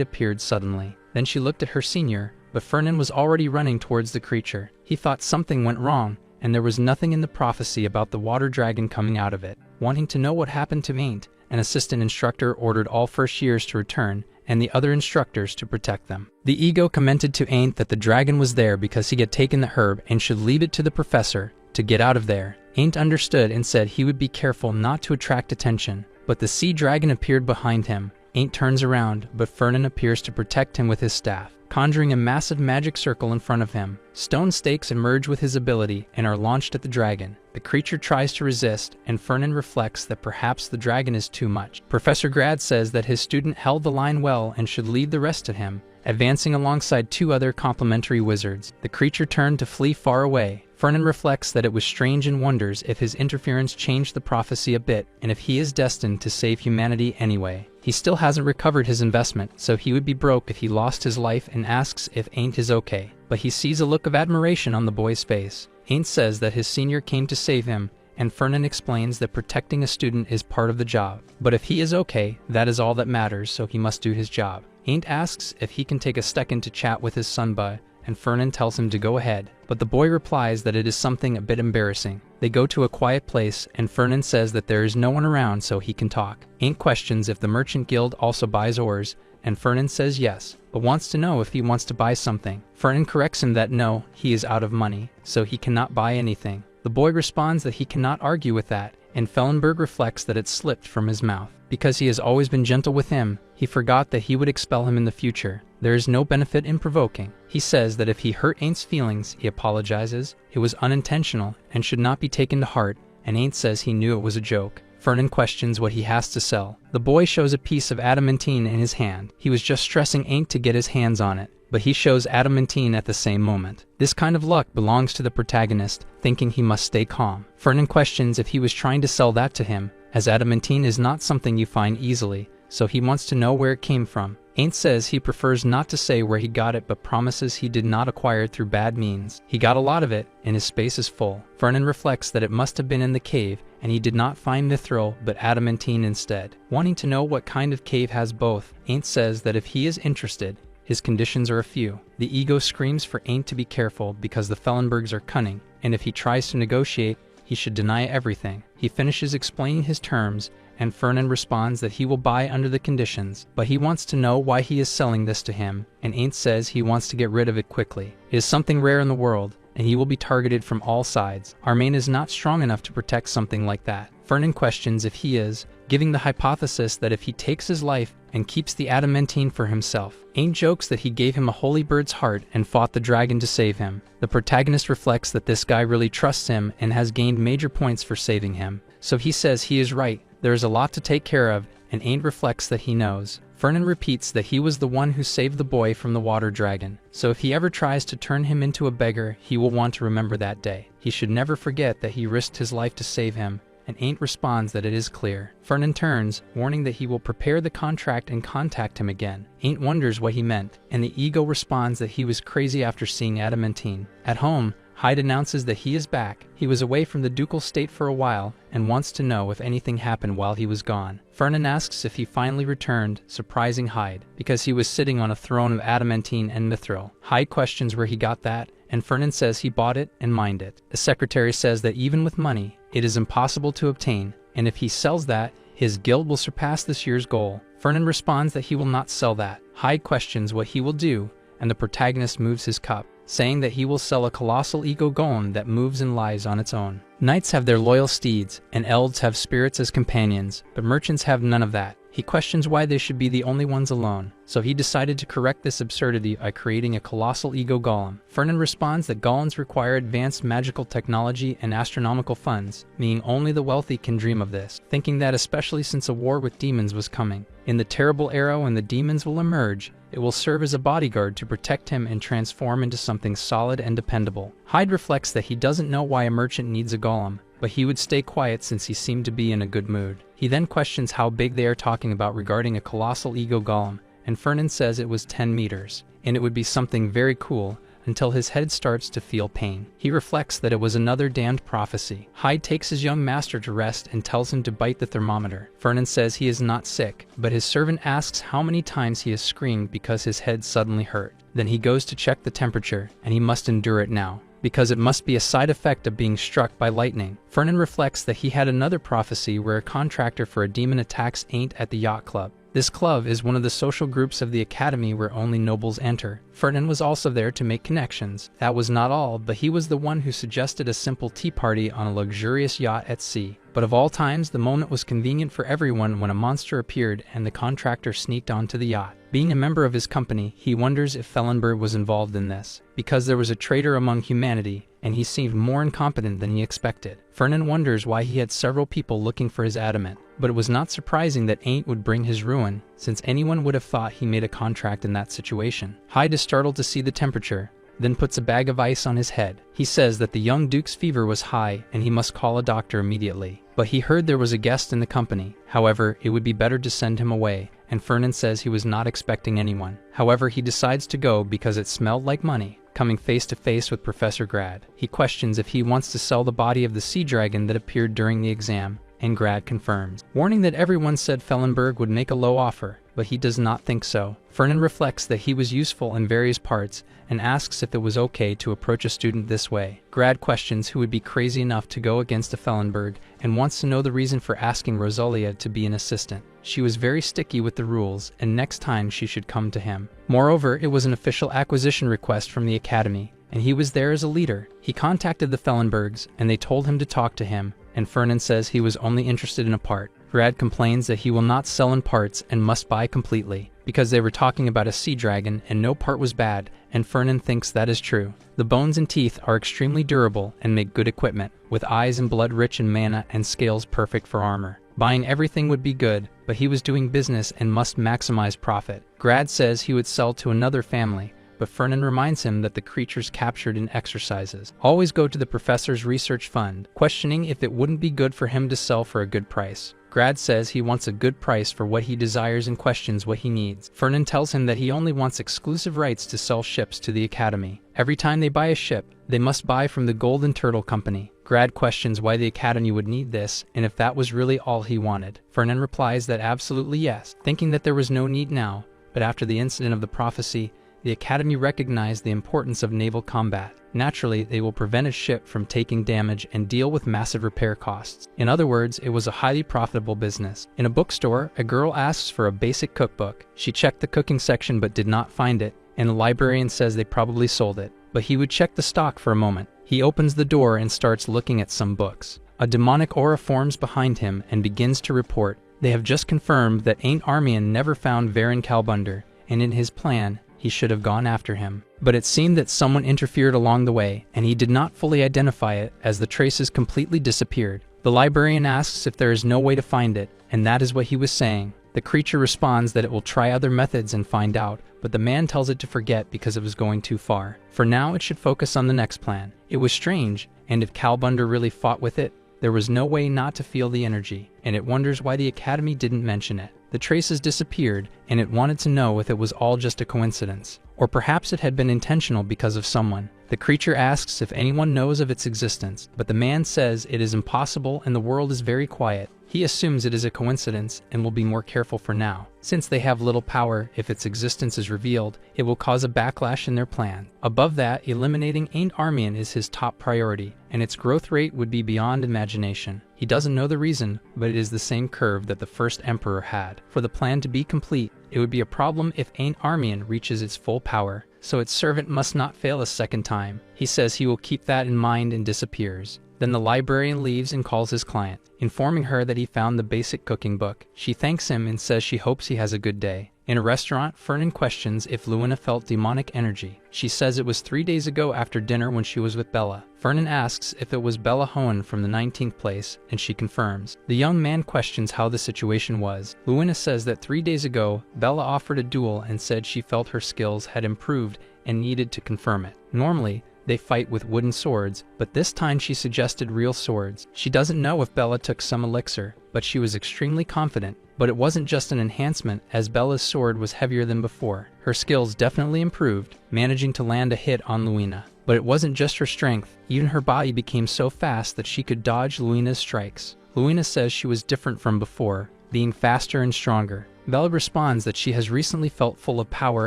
appeared suddenly. Then she looked at her senior, but Fernan was already running towards the creature. He thought something went wrong, and there was nothing in the prophecy about the water dragon coming out of it. Wanting to know what happened to Ain't, an assistant instructor ordered all first years to return, and the other instructors to protect them. The ego commented to Ain't that the dragon was there because he had taken the herb and should leave it to the professor to get out of there. Ain't understood and said he would be careful not to attract attention, but the sea dragon appeared behind him. Ain't turns around, but Fernan appears to protect him with his staff, conjuring a massive magic circle in front of him. Stone stakes emerge with his ability and are launched at the dragon. The creature tries to resist, and Fernan reflects that perhaps the dragon is too much. Professor Grad says that his student held the line well and should leave the rest to him, advancing alongside 2 other complementary wizards. The creature turned to flee far away. Fernan reflects that it was strange and wonders if his interference changed the prophecy a bit and if he is destined to save humanity anyway. He still hasn't recovered his investment, so he would be broke if he lost his life, and asks if Ain't is okay. But he sees a look of admiration on the boy's face. Ain't says that his senior came to save him, and Fernan explains that protecting a student is part of the job. But if he is okay, that is all that matters, so he must do his job. Ain't asks if he can take a second to chat with his Sunba, and Fernan tells him to go ahead, but the boy replies that it is something a bit embarrassing. They go to a quiet place, and Fernan says that there is no one around so he can talk. Ain't questions if the Merchant Guild also buys ores, and Fernan says yes, but wants to know if he wants to buy something. Fernan corrects him that no, he is out of money, so he cannot buy anything. The boy responds that he cannot argue with that, and Fellenberg reflects that it slipped from his mouth. Because he has always been gentle with him, he forgot that he would expel him in the future. There is no benefit in provoking. He says that if he hurt Ain't's feelings, he apologizes. It was unintentional and should not be taken to heart, and Ain't says he knew it was a joke. Fernan questions what he has to sell. The boy shows a piece of adamantine in his hand. He was just stressing Ain't to get his hands on it, but he shows adamantine at the same moment. This kind of luck belongs to the protagonist, thinking he must stay calm. Fernan questions if he was trying to sell that to him, as adamantine is not something you find easily, so he wants to know where it came from. Ain't says he prefers not to say where he got it, but promises he did not acquire it through bad means. He got a lot of it, and his space is full. Fernan reflects that it must have been in the cave, and he did not find mithril, but adamantine instead. Wanting to know what kind of cave has both, Ain't says that if he is interested, his conditions are a few. The ego screams for Ain't to be careful because the Fellenbergs are cunning, and if he tries to negotiate, he should deny everything. He finishes explaining his terms, and Fernan responds that he will buy under the conditions, but he wants to know why he is selling this to him, and Ain't says he wants to get rid of it quickly. It is something rare in the world, and he will be targeted from all sides. Armain is not strong enough to protect something like that. Fernan questions if he is, giving the hypothesis that if he takes his life and keeps the adamantine for himself. Ain't jokes that he gave him a holy bird's heart and fought the dragon to save him. The protagonist reflects that this guy really trusts him and has gained major points for saving him. So he says he is right, there is a lot to take care of, and Ain't reflects that he knows. Fernan repeats that he was the one who saved the boy from the water dragon, so if he ever tries to turn him into a beggar, he will want to remember that day. He should never forget that he risked his life to save him, and Ain't responds that it is clear. Fernan turns, warning that he will prepare the contract and contact him again. Ain't wonders what he meant, and the ego responds that he was crazy after seeing adamantine. At home, Hyde announces that he is back. He was away from the ducal state for a while and wants to know if anything happened while he was gone. Fernan asks if he finally returned, surprising Hyde, because he was sitting on a throne of adamantine and mithril. Hyde questions where he got that, and Fernan says he bought it and mined it. The secretary says that even with money, it is impossible to obtain, and if he sells that, his guild will surpass this year's goal. Fernan responds that he will not sell that. Hyde questions what he will do, and the protagonist moves his cup, saying that he will sell a colossal ego golem that moves and lies on its own. Knights have their loyal steeds, and elves have spirits as companions, but merchants have none of that. He questions why they should be the only ones alone, so he decided to correct this absurdity by creating a colossal ego golem. Fernan responds that golems require advanced magical technology and astronomical funds, meaning only the wealthy can dream of this, thinking that especially since a war with demons was coming. In the terrible era when the demons will emerge, it will serve as a bodyguard to protect him and transform into something solid and dependable. Hyde reflects that he doesn't know why a merchant needs a golem, but he would stay quiet since he seemed to be in a good mood. He then questions how big they are talking about regarding a colossal ego golem, and Fernan says it was 10 meters, and it would be something very cool, until his head starts to feel pain. He reflects that it was another damned prophecy. Hyde takes his young master to rest and tells him to bite the thermometer. Fernan says he is not sick, but his servant asks how many times he has screamed because his head suddenly hurt. Then he goes to check the temperature, and he must endure it now, because it must be a side effect of being struck by lightning. Fernan reflects that he had another prophecy where a contractor for a demon attacks Ain't at the yacht club. This club is one of the social groups of the academy where only nobles enter. Fernan was also there to make connections. That was not all, but he was the one who suggested a simple tea party on a luxurious yacht at sea. But of all times, the moment was convenient for everyone when a monster appeared and the contractor sneaked onto the yacht. Being a member of his company, he wonders if Fellenberg was involved in this, because there was a traitor among humanity, and he seemed more incompetent than he expected. Fernan wonders why he had several people looking for his adamant, but it was not surprising that Ain't would bring his ruin, since anyone would have thought he made a contract in that situation. Hyde is startled to see the temperature, then puts a bag of ice on his head. He says that the young duke's fever was high and he must call a doctor immediately. But he heard there was a guest in the company. However, it would be better to send him away, and Fernan says he was not expecting anyone. However, he decides to go because it smelled like money. Coming face to face with Professor Grad, he questions if he wants to sell the body of the sea dragon that appeared during the exam, and Grad confirms, warning that everyone said Fellenberg would make a low offer, but he does not think so. Fernan reflects that he was useful in various parts and asks if it was okay to approach a student this way. Grad questions who would be crazy enough to go against a Fellenberg and wants to know the reason for asking Rosalia to be an assistant. She was very sticky with the rules, and next time she should come to him. Moreover, it was an official acquisition request from the academy, and he was there as a leader. He contacted the Fellenbergs, and they told him to talk to him, and Fernan says he was only interested in a part. Grad complains that he will not sell in parts and must buy completely, because they were talking about a sea dragon and no part was bad, and Fernan thinks that is true. The bones and teeth are extremely durable and make good equipment, with eyes and blood rich in mana and scales perfect for armor. Buying everything would be good, but he was doing business and must maximize profit. Grad says he would sell to another family, but Fernan reminds him that the creatures captured in exercises always go to the professor's research fund, questioning if it wouldn't be good for him to sell for a good price. Grad says he wants a good price for what he desires and questions what he needs. Fernan tells him that he only wants exclusive rights to sell ships to the academy. Every time they buy a ship, they must buy from the Golden Turtle Company. Grad questions why the academy would need this and if that was really all he wanted. Fernan replies that absolutely yes, thinking that there was no need now, but after the incident of the prophecy, the academy recognized the importance of naval combat. Naturally, they will prevent a ship from taking damage and deal with massive repair costs. In other words, it was a highly profitable business. In a bookstore, a girl asks for a basic cookbook. She checked the cooking section but did not find it, and the librarian says they probably sold it. But he would check the stock for a moment. He opens the door and starts looking at some books. A demonic aura forms behind him and begins to report. They have just confirmed that Ain't Armian never found Varen Kalbunder, and in his plan, he should have gone after him. But it seemed that someone interfered along the way, and he did not fully identify it as the traces completely disappeared. The librarian asks if there is no way to find it, and that is what he was saying. The creature responds that it will try other methods and find out, but the man tells it to forget because it was going too far. For now, it should focus on the next plan. It was strange, and if Kalbunder really fought with it, there was no way not to feel the energy, and it wonders why the academy didn't mention it. The traces disappeared, and it wanted to know if it was all just a coincidence. Or perhaps it had been intentional because of someone. The creature asks if anyone knows of its existence, but the man says it is impossible and the world is very quiet. He assumes it is a coincidence and will be more careful for now. Since they have little power, if its existence is revealed, it will cause a backlash in their plan. Above that, eliminating Ain't Armian is his top priority, and its growth rate would be beyond imagination. He doesn't know the reason, but it is the same curve that the first emperor had. For the plan to be complete, it would be a problem if Ain't Armian reaches its full power, so its servant must not fail a second time. He says he will keep that in mind and disappears. Then the librarian leaves and calls his client, informing her that he found the basic cooking book. She thanks him and says she hopes he has a good day. In a restaurant, Fernan questions if Luina felt demonic energy. She says it was 3 days ago after dinner when she was with Bella. Fernan asks if it was Bella Hohen from the 19th place, and she confirms. The young man questions how the situation was. Luina says that 3 days ago, Bella offered a duel and said she felt her skills had improved and needed to confirm it. Normally, they fight with wooden swords, but this time she suggested real swords. She doesn't know if Bella took some elixir, but she was extremely confident. But it wasn't just an enhancement, as Bella's sword was heavier than before. Her skills definitely improved, managing to land a hit on Luina. But it wasn't just her strength, even her body became so fast that she could dodge Luina's strikes. Luina says she was different from before, being faster and stronger. Bella responds that she has recently felt full of power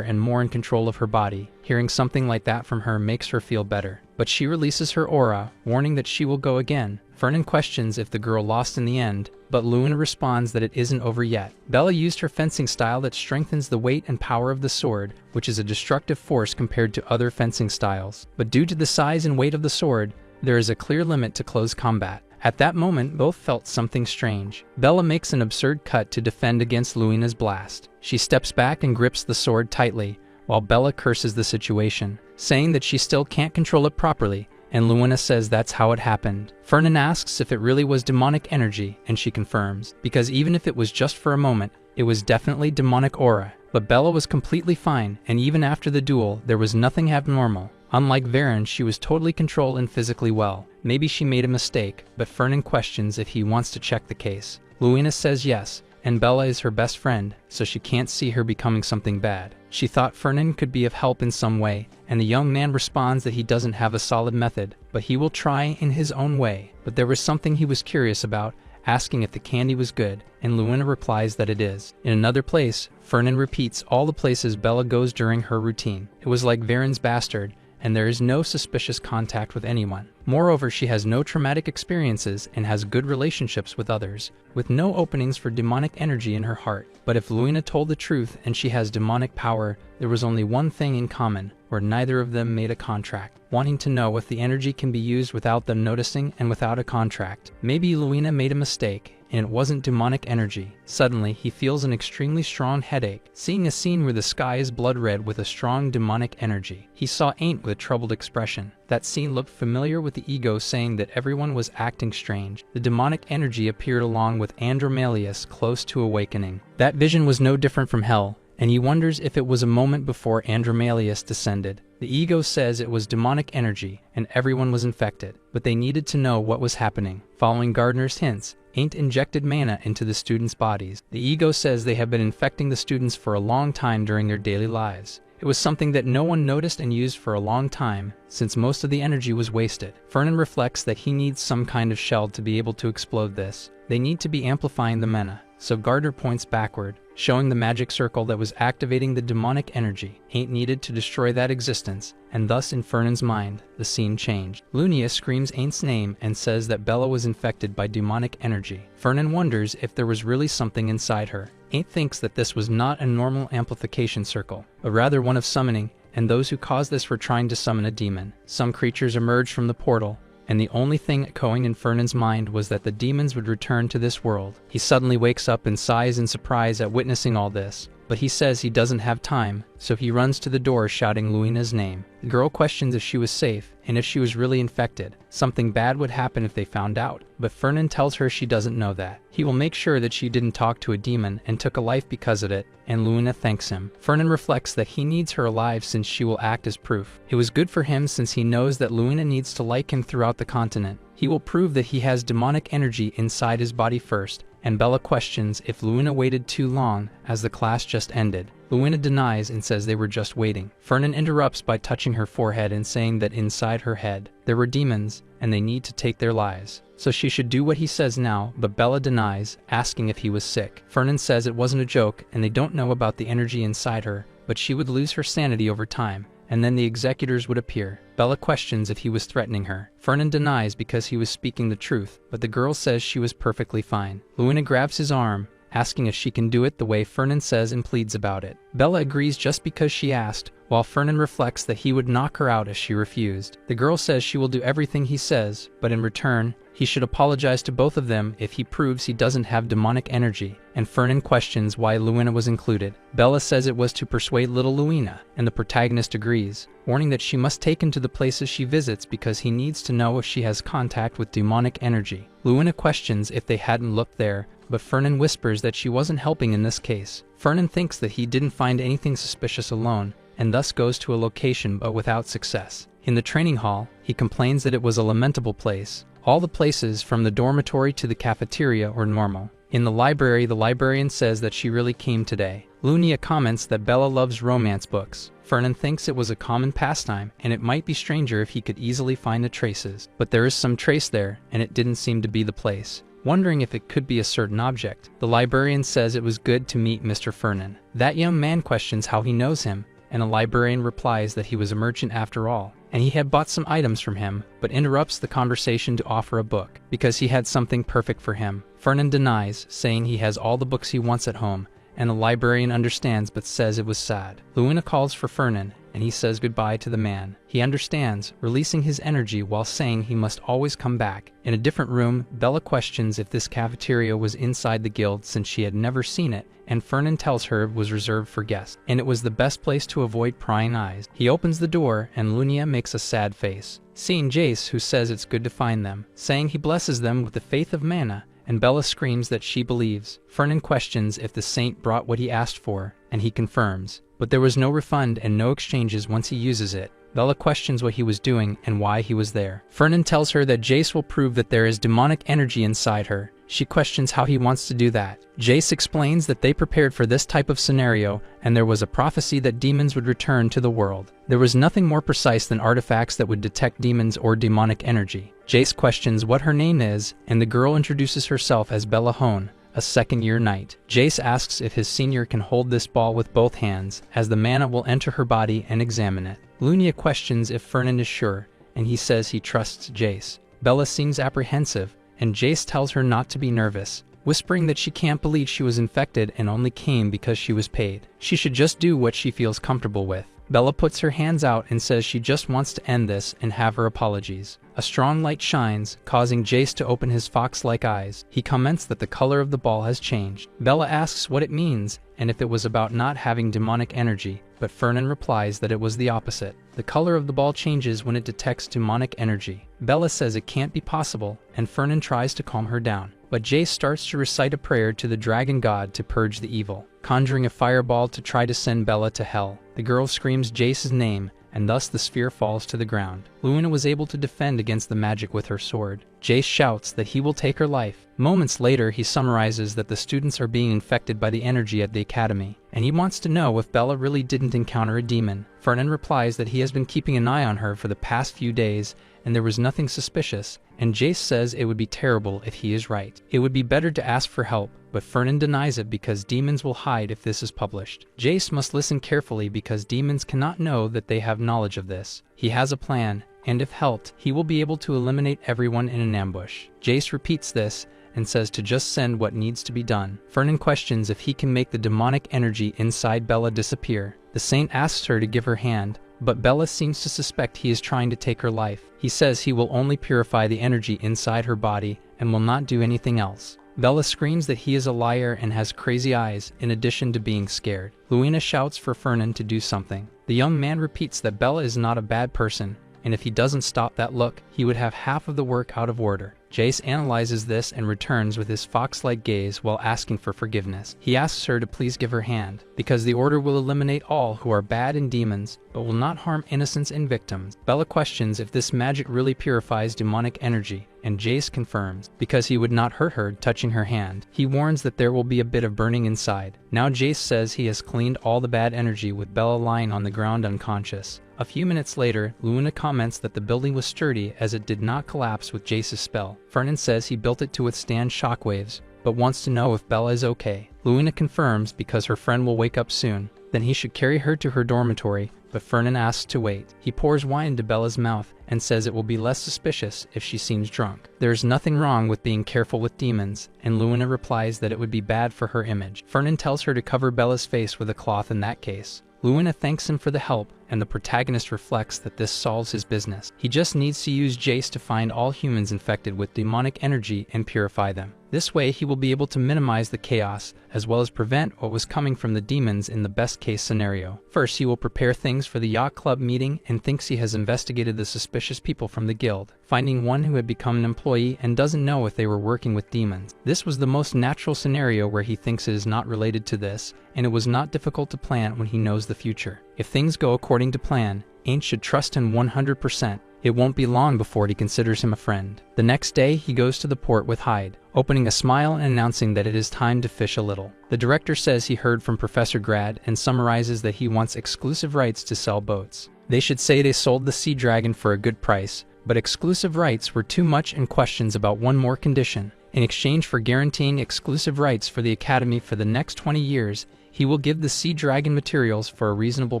and more in control of her body. Hearing something like that from her makes her feel better. But she releases her aura, warning that she will go again. Fernan questions if the girl lost in the end, but Luina responds that it isn't over yet. Bella used her fencing style that strengthens the weight and power of the sword, which is a destructive force compared to other fencing styles. But due to the size and weight of the sword, there is a clear limit to close combat. At that moment, both felt something strange. Bella makes an absurd cut to defend against Luina's blast. She steps back and grips the sword tightly, while Bella curses the situation, saying that she still can't control it properly, and Luina says that's how it happened. Fernan asks if it really was demonic energy, and she confirms, because even if it was just for a moment, it was definitely demonic aura. But Bella was completely fine, and even after the duel, there was nothing abnormal. Unlike Varen, she was totally controlled and physically well. Maybe she made a mistake, but Fernan questions if he wants to check the case. Luina says yes, and Bella is her best friend, so she can't see her becoming something bad. She thought Fernan could be of help in some way, and the young man responds that he doesn't have a solid method, but he will try in his own way. But there was something he was curious about, asking if the candy was good, and Luina replies that it is. In another place, Fernan repeats all the places Bella goes during her routine. It was like Varen's bastard, and there is no suspicious contact with anyone. Moreover, she has no traumatic experiences and has good relationships with others, with no openings for demonic energy in her heart. But if Luina told the truth and she has demonic power, there was only one thing in common, where neither of them made a contract, wanting to know if the energy can be used without them noticing and without a contract. Maybe Luina made a mistake, and it wasn't demonic energy. Suddenly, he feels an extremely strong headache, seeing a scene where the sky is blood red with a strong demonic energy. He saw Ain't with a troubled expression. That scene looked familiar, with the ego saying that everyone was acting strange. The demonic energy appeared along with Andromalius close to awakening. That vision was no different from hell, and he wonders if it was a moment before Andromalius descended. The ego says it was demonic energy, and everyone was infected, but they needed to know what was happening. Following Gardner's hints, Ain't injected mana into the students' bodies. The ego says they have been infecting the students for a long time during their daily lives. It was something that no one noticed and used for a long time, since most of the energy was wasted. Fernan reflects that he needs some kind of shell to be able to explode this. They need to be amplifying the mana. So Gardner points backward, showing the magic circle that was activating the demonic energy. Ain't needed to destroy that existence, and thus in Fernan's mind, the scene changed. Lunia screams Ain't's name and says that Bella was infected by demonic energy. Fernan wonders if there was really something inside her. Ain't thinks that this was not a normal amplification circle, but rather one of summoning, and those who caused this were trying to summon a demon. Some creatures emerged from the portal, and the only thing echoing in Fernan's mind was that the demons would return to this world. He suddenly wakes up and sighs in surprise at witnessing all this, but he says he doesn't have time, so he runs to the door shouting Luina's name. The girl questions if she was safe, and if she was really infected. Something bad would happen if they found out, but Fernan tells her she doesn't know that. He will make sure that she didn't talk to a demon and took a life because of it, and Luina thanks him. Fernan reflects that he needs her alive since she will act as proof. It was good for him since he knows that Luina needs to like him throughout the continent. He will prove that he has demonic energy inside his body first, and Bella questions if Luina waited too long as the class just ended. Luina denies and says they were just waiting. Fernan interrupts by touching her forehead and saying that inside her head there were demons and they need to take their lives. So she should do what he says now, but Bella denies, asking if he was sick. Fernan says it wasn't a joke and they don't know about the energy inside her, but she would lose her sanity over time, and then the executors would appear. Bella questions if he was threatening her. Fernan denies because he was speaking the truth, but the girl says she was perfectly fine. Luina grabs his arm, asking if she can do it the way Fernan says and pleads about it. Bella agrees just because she asked, while Fernan reflects that he would knock her out if she refused. The girl says she will do everything he says, but in return, he should apologize to both of them if he proves he doesn't have demonic energy, and Fernan questions why Luina was included. Bella says it was to persuade little Luina, and the protagonist agrees, warning that she must take him to the places she visits because he needs to know if she has contact with demonic energy. Luina questions if they hadn't looked there, but Fernan whispers that she wasn't helping in this case. Fernan thinks that he didn't find anything suspicious alone, and thus goes to a location but without success. In the training hall, he complains that it was a lamentable place. All the places from the dormitory to the cafeteria were normal. In the library, the librarian says that she really came today. Lunia comments that Bella loves romance books. Fernan thinks it was a common pastime, and it might be stranger if he could easily find the traces. But there is some trace there, and it didn't seem to be the place. Wondering if it could be a certain object, the librarian says it was good to meet Mr. Fernan. That young man questions how he knows him, and a librarian replies that he was a merchant after all, and he had bought some items from him, but interrupts the conversation to offer a book, because he had something perfect for him. Fernan denies, saying he has all the books he wants at home, and the librarian understands but says it was sad. Luina calls for Fernan, and he says goodbye to the man. He understands, releasing his energy while saying he must always come back. In a different room, Bella questions if this cafeteria was inside the guild since she had never seen it, and Fernan tells her it was reserved for guests, and it was the best place to avoid prying eyes. He opens the door, and Lunia makes a sad face, seeing Jace, who says it's good to find them, saying he blesses them with the faith of mana, and Bella screams that she believes. Fernan questions if the saint brought what he asked for, and he confirms, but there was no refund and no exchanges once he uses it. Bella questions what he was doing and why he was there. Fernan tells her that Jace will prove that there is demonic energy inside her. She questions how he wants to do that. Jace explains that they prepared for this type of scenario, and there was a prophecy that demons would return to the world. There was nothing more precise than artifacts that would detect demons or demonic energy. Jace questions what her name is, and the girl introduces herself as Bella Hone, a second-year knight. Jace asks if his senior can hold this ball with both hands, as the mana will enter her body and examine it. Lunia questions if Fernan is sure, and he says he trusts Jace. Bella seems apprehensive, and Jace tells her not to be nervous, whispering that she can't believe she was infected and only came because she was paid. She should just do what she feels comfortable with. Bella puts her hands out and says she just wants to end this and have her apologies. A strong light shines, causing Jace to open his fox-like eyes. He comments that the color of the ball has changed. Bella asks what it means and if it was about not having demonic energy, but Fernan replies that it was the opposite. The color of the ball changes when it detects demonic energy. Bella says it can't be possible, and Fernan tries to calm her down. But Jace starts to recite a prayer to the dragon god to purge the evil, conjuring a fireball to try to send Bella to hell. The girl screams Jace's name, and thus the sphere falls to the ground. Luina was able to defend against the magic with her sword. Jace shouts that he will take her life. Moments later, he summarizes that the students are being infected by the energy at the academy, and he wants to know if Bella really didn't encounter a demon. Fernan replies that he has been keeping an eye on her for the past few days, and there was nothing suspicious, and Jace says it would be terrible if he is right. It would be better to ask for help, but Fernan denies it because demons will hide if this is published. Jace must listen carefully because demons cannot know that they have knowledge of this. He has a plan, and if helped, he will be able to eliminate everyone in an ambush. Jace repeats this and says to just send what needs to be done. Fernan questions if he can make the demonic energy inside Bella disappear. The saint asks her to give her hand, but Bella seems to suspect he is trying to take her life. He says he will only purify the energy inside her body and will not do anything else. Bella screams that he is a liar and has crazy eyes, in addition to being scared. Luina shouts for Fernan to do something. The young man repeats that Bella is not a bad person, and if he doesn't stop that look, he would have half of the work out of order. Jace analyzes this and returns with his fox-like gaze while asking for forgiveness. He asks her to please give her hand, because the order will eliminate all who are bad and demons, but will not harm innocents and victims. Bella questions if this magic really purifies demonic energy, and Jace confirms, because he would not hurt her touching her hand. He warns that there will be a bit of burning inside. Now Jace says he has cleaned all the bad energy with Bella lying on the ground unconscious. A few minutes later, Luna comments that the building was sturdy as it did not collapse with Jace's spell. Fernan says he built it to withstand shockwaves, but wants to know if Bella is okay. Luna confirms because her friend will wake up soon. Then he should carry her to her dormitory, but Fernan asks to wait. He pours wine into Bella's mouth and says it will be less suspicious if she seems drunk. There is nothing wrong with being careful with demons, and Luna replies that it would be bad for her image. Fernan tells her to cover Bella's face with a cloth in that case. Luna thanks him for the help, and the protagonist reflects that this solves his business. He just needs to use Jace to find all humans infected with demonic energy and purify them. This way he will be able to minimize the chaos, as well as prevent what was coming from the demons in the best case scenario. First, he will prepare things for the yacht club meeting and thinks he has investigated the suspicious people from the guild, finding one who had become an employee and doesn't know if they were working with demons. This was the most natural scenario where he thinks it is not related to this, and it was not difficult to plan when he knows the future. If things go according to plan, Ain't should trust him 100%. It won't be long before he considers him a friend. The next day, he goes to the port with Hyde, opening a smile and announcing that it is time to fish a little. The director says he heard from Professor Grad and summarizes that he wants exclusive rights to sell boats. They should say they sold the Sea Dragon for a good price, but exclusive rights were too much and questions about one more condition. In exchange for guaranteeing exclusive rights for the Academy for the next 20 years, he will give the Sea Dragon materials for a reasonable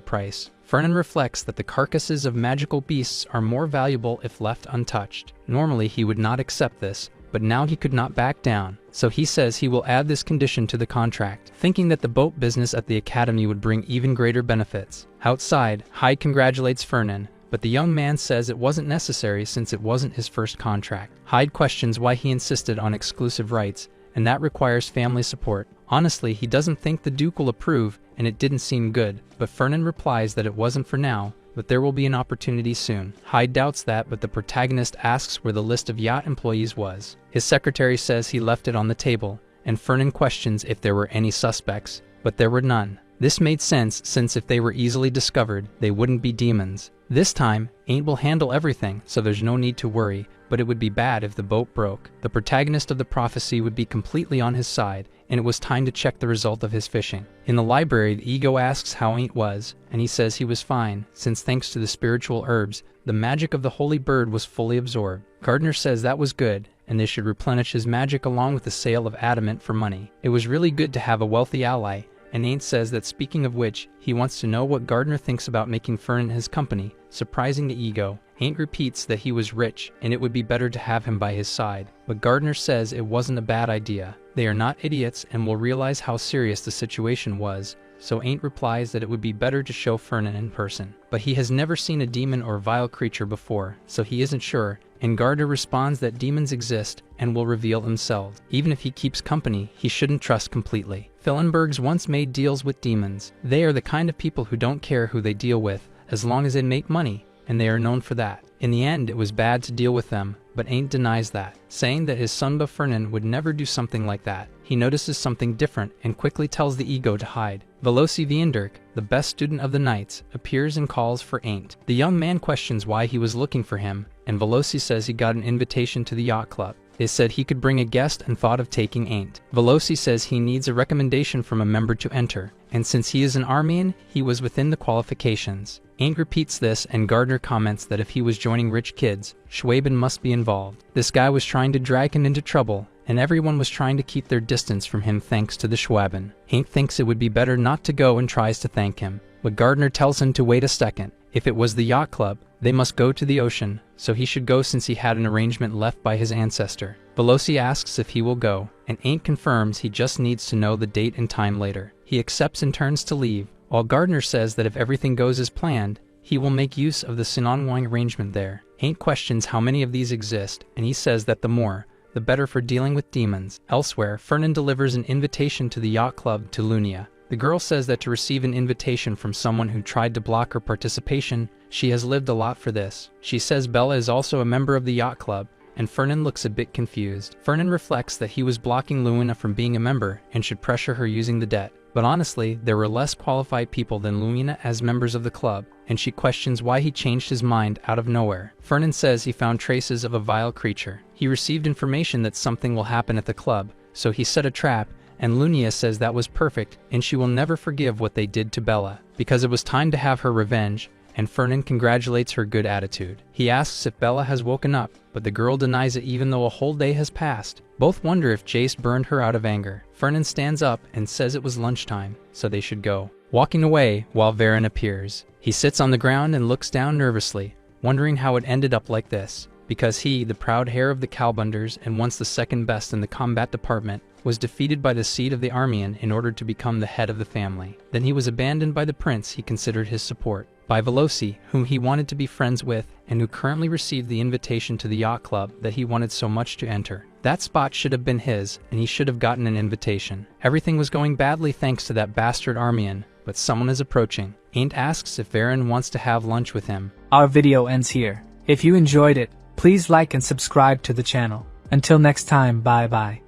price. Fernan reflects that the carcasses of magical beasts are more valuable if left untouched. Normally he would not accept this, but now he could not back down, so he says he will add this condition to the contract, thinking that the boat business at the Academy would bring even greater benefits. Outside, Hyde congratulates Fernan, but the young man says it wasn't necessary since it wasn't his first contract. Hyde questions why he insisted on exclusive rights, and that requires family support. Honestly, he doesn't think the Duke will approve, and it didn't seem good, but Fernan replies that it wasn't for now, but there will be an opportunity soon. Hyde doubts that, but the protagonist asks where the list of yacht employees was. His secretary says he left it on the table, and Fernan questions if there were any suspects, but there were none. This made sense since if they were easily discovered, they wouldn't be demons. This time, Ain't will handle everything, so there's no need to worry, but it would be bad if the boat broke. The protagonist of the prophecy would be completely on his side, and it was time to check the result of his fishing. In the library, the ego asks how Ain't was, and he says he was fine, since thanks to the spiritual herbs, the magic of the holy bird was fully absorbed. Gardner says that was good, and they should replenish his magic along with the sale of adamant for money. It was really good to have a wealthy ally, and Ain't says that speaking of which, he wants to know what Gardner thinks about making Fernan his company, surprising the ego. Ain't repeats that he was rich, and it would be better to have him by his side, but Gardner says it wasn't a bad idea. They are not idiots and will realize how serious the situation was, so Ain't replies that it would be better to show Fernan in person. But he has never seen a demon or vile creature before, so he isn't sure, and Gardner responds that demons exist and will reveal themselves. Even if he keeps company, he shouldn't trust completely. Fillenbergs once made deals with demons. They are the kind of people who don't care who they deal with, as long as they make money, and they are known for that. In the end, it was bad to deal with them, but Ain't denies that, saying that his son Fernan would never do something like that. He notices something different and quickly tells the ego to hide. Veloci Viendirk, the best student of the Knights, appears and calls for Ain't. The young man questions why he was looking for him, and Veloci says he got an invitation to the yacht club. They said he could bring a guest and thought of taking Ain't. Veloci says he needs a recommendation from a member to enter, and since he is an Armian, he was within the qualifications. Ain't repeats this, and Gardner comments that if he was joining rich kids, Schwaben must be involved. This guy was trying to drag him into trouble, and everyone was trying to keep their distance from him thanks to the Schwaben. Ain't thinks it would be better not to go and tries to thank him, but Gardner tells him to wait a second. If it was the yacht club, they must go to the ocean, so he should go since he had an arrangement left by his ancestor. Veloci asks if he will go, and Ain't confirms he just needs to know the date and time later. He accepts and turns to leave, while Gardner says that if everything goes as planned, he will make use of the Sinanwang arrangement there. Ain't questions how many of these exist, and he says that the more, the better for dealing with demons. Elsewhere, Fernan delivers an invitation to the yacht club to Lunia. The girl says that to receive an invitation from someone who tried to block her participation, she has lived a lot for this. She says Bella is also a member of the yacht club, and Fernan looks a bit confused. Fernan reflects that he was blocking Luina from being a member and should pressure her using the debt. But honestly, there were less qualified people than Lumina as members of the club, and she questions why he changed his mind out of nowhere. Fernan says he found traces of a vile creature. He received information that something will happen at the club, so he set a trap, and Lunia says that was perfect and she will never forgive what they did to Bella, because it was time to have her revenge, and Fernan congratulates her good attitude. He asks if Bella has woken up, but the girl denies it even though a whole day has passed. Both wonder if Jace burned her out of anger. Fernan stands up and says it was lunchtime, so they should go. Walking away while Varen appears. He sits on the ground and looks down nervously, wondering how it ended up like this. Because he, the proud heir of the Calbunders and once the second best in the combat department, was defeated by the seed of the Armian in order to become the head of the family. Then he was abandoned by the prince he considered his support, by Veloci, whom he wanted to be friends with and who currently received the invitation to the yacht club that he wanted so much to enter. That spot should have been his, and he should have gotten an invitation. Everything was going badly thanks to that bastard Armian, but someone is approaching. Aint asks if Varen wants to have lunch with him. Our video ends here. If you enjoyed it, please like and subscribe to the channel. Until next time, bye bye.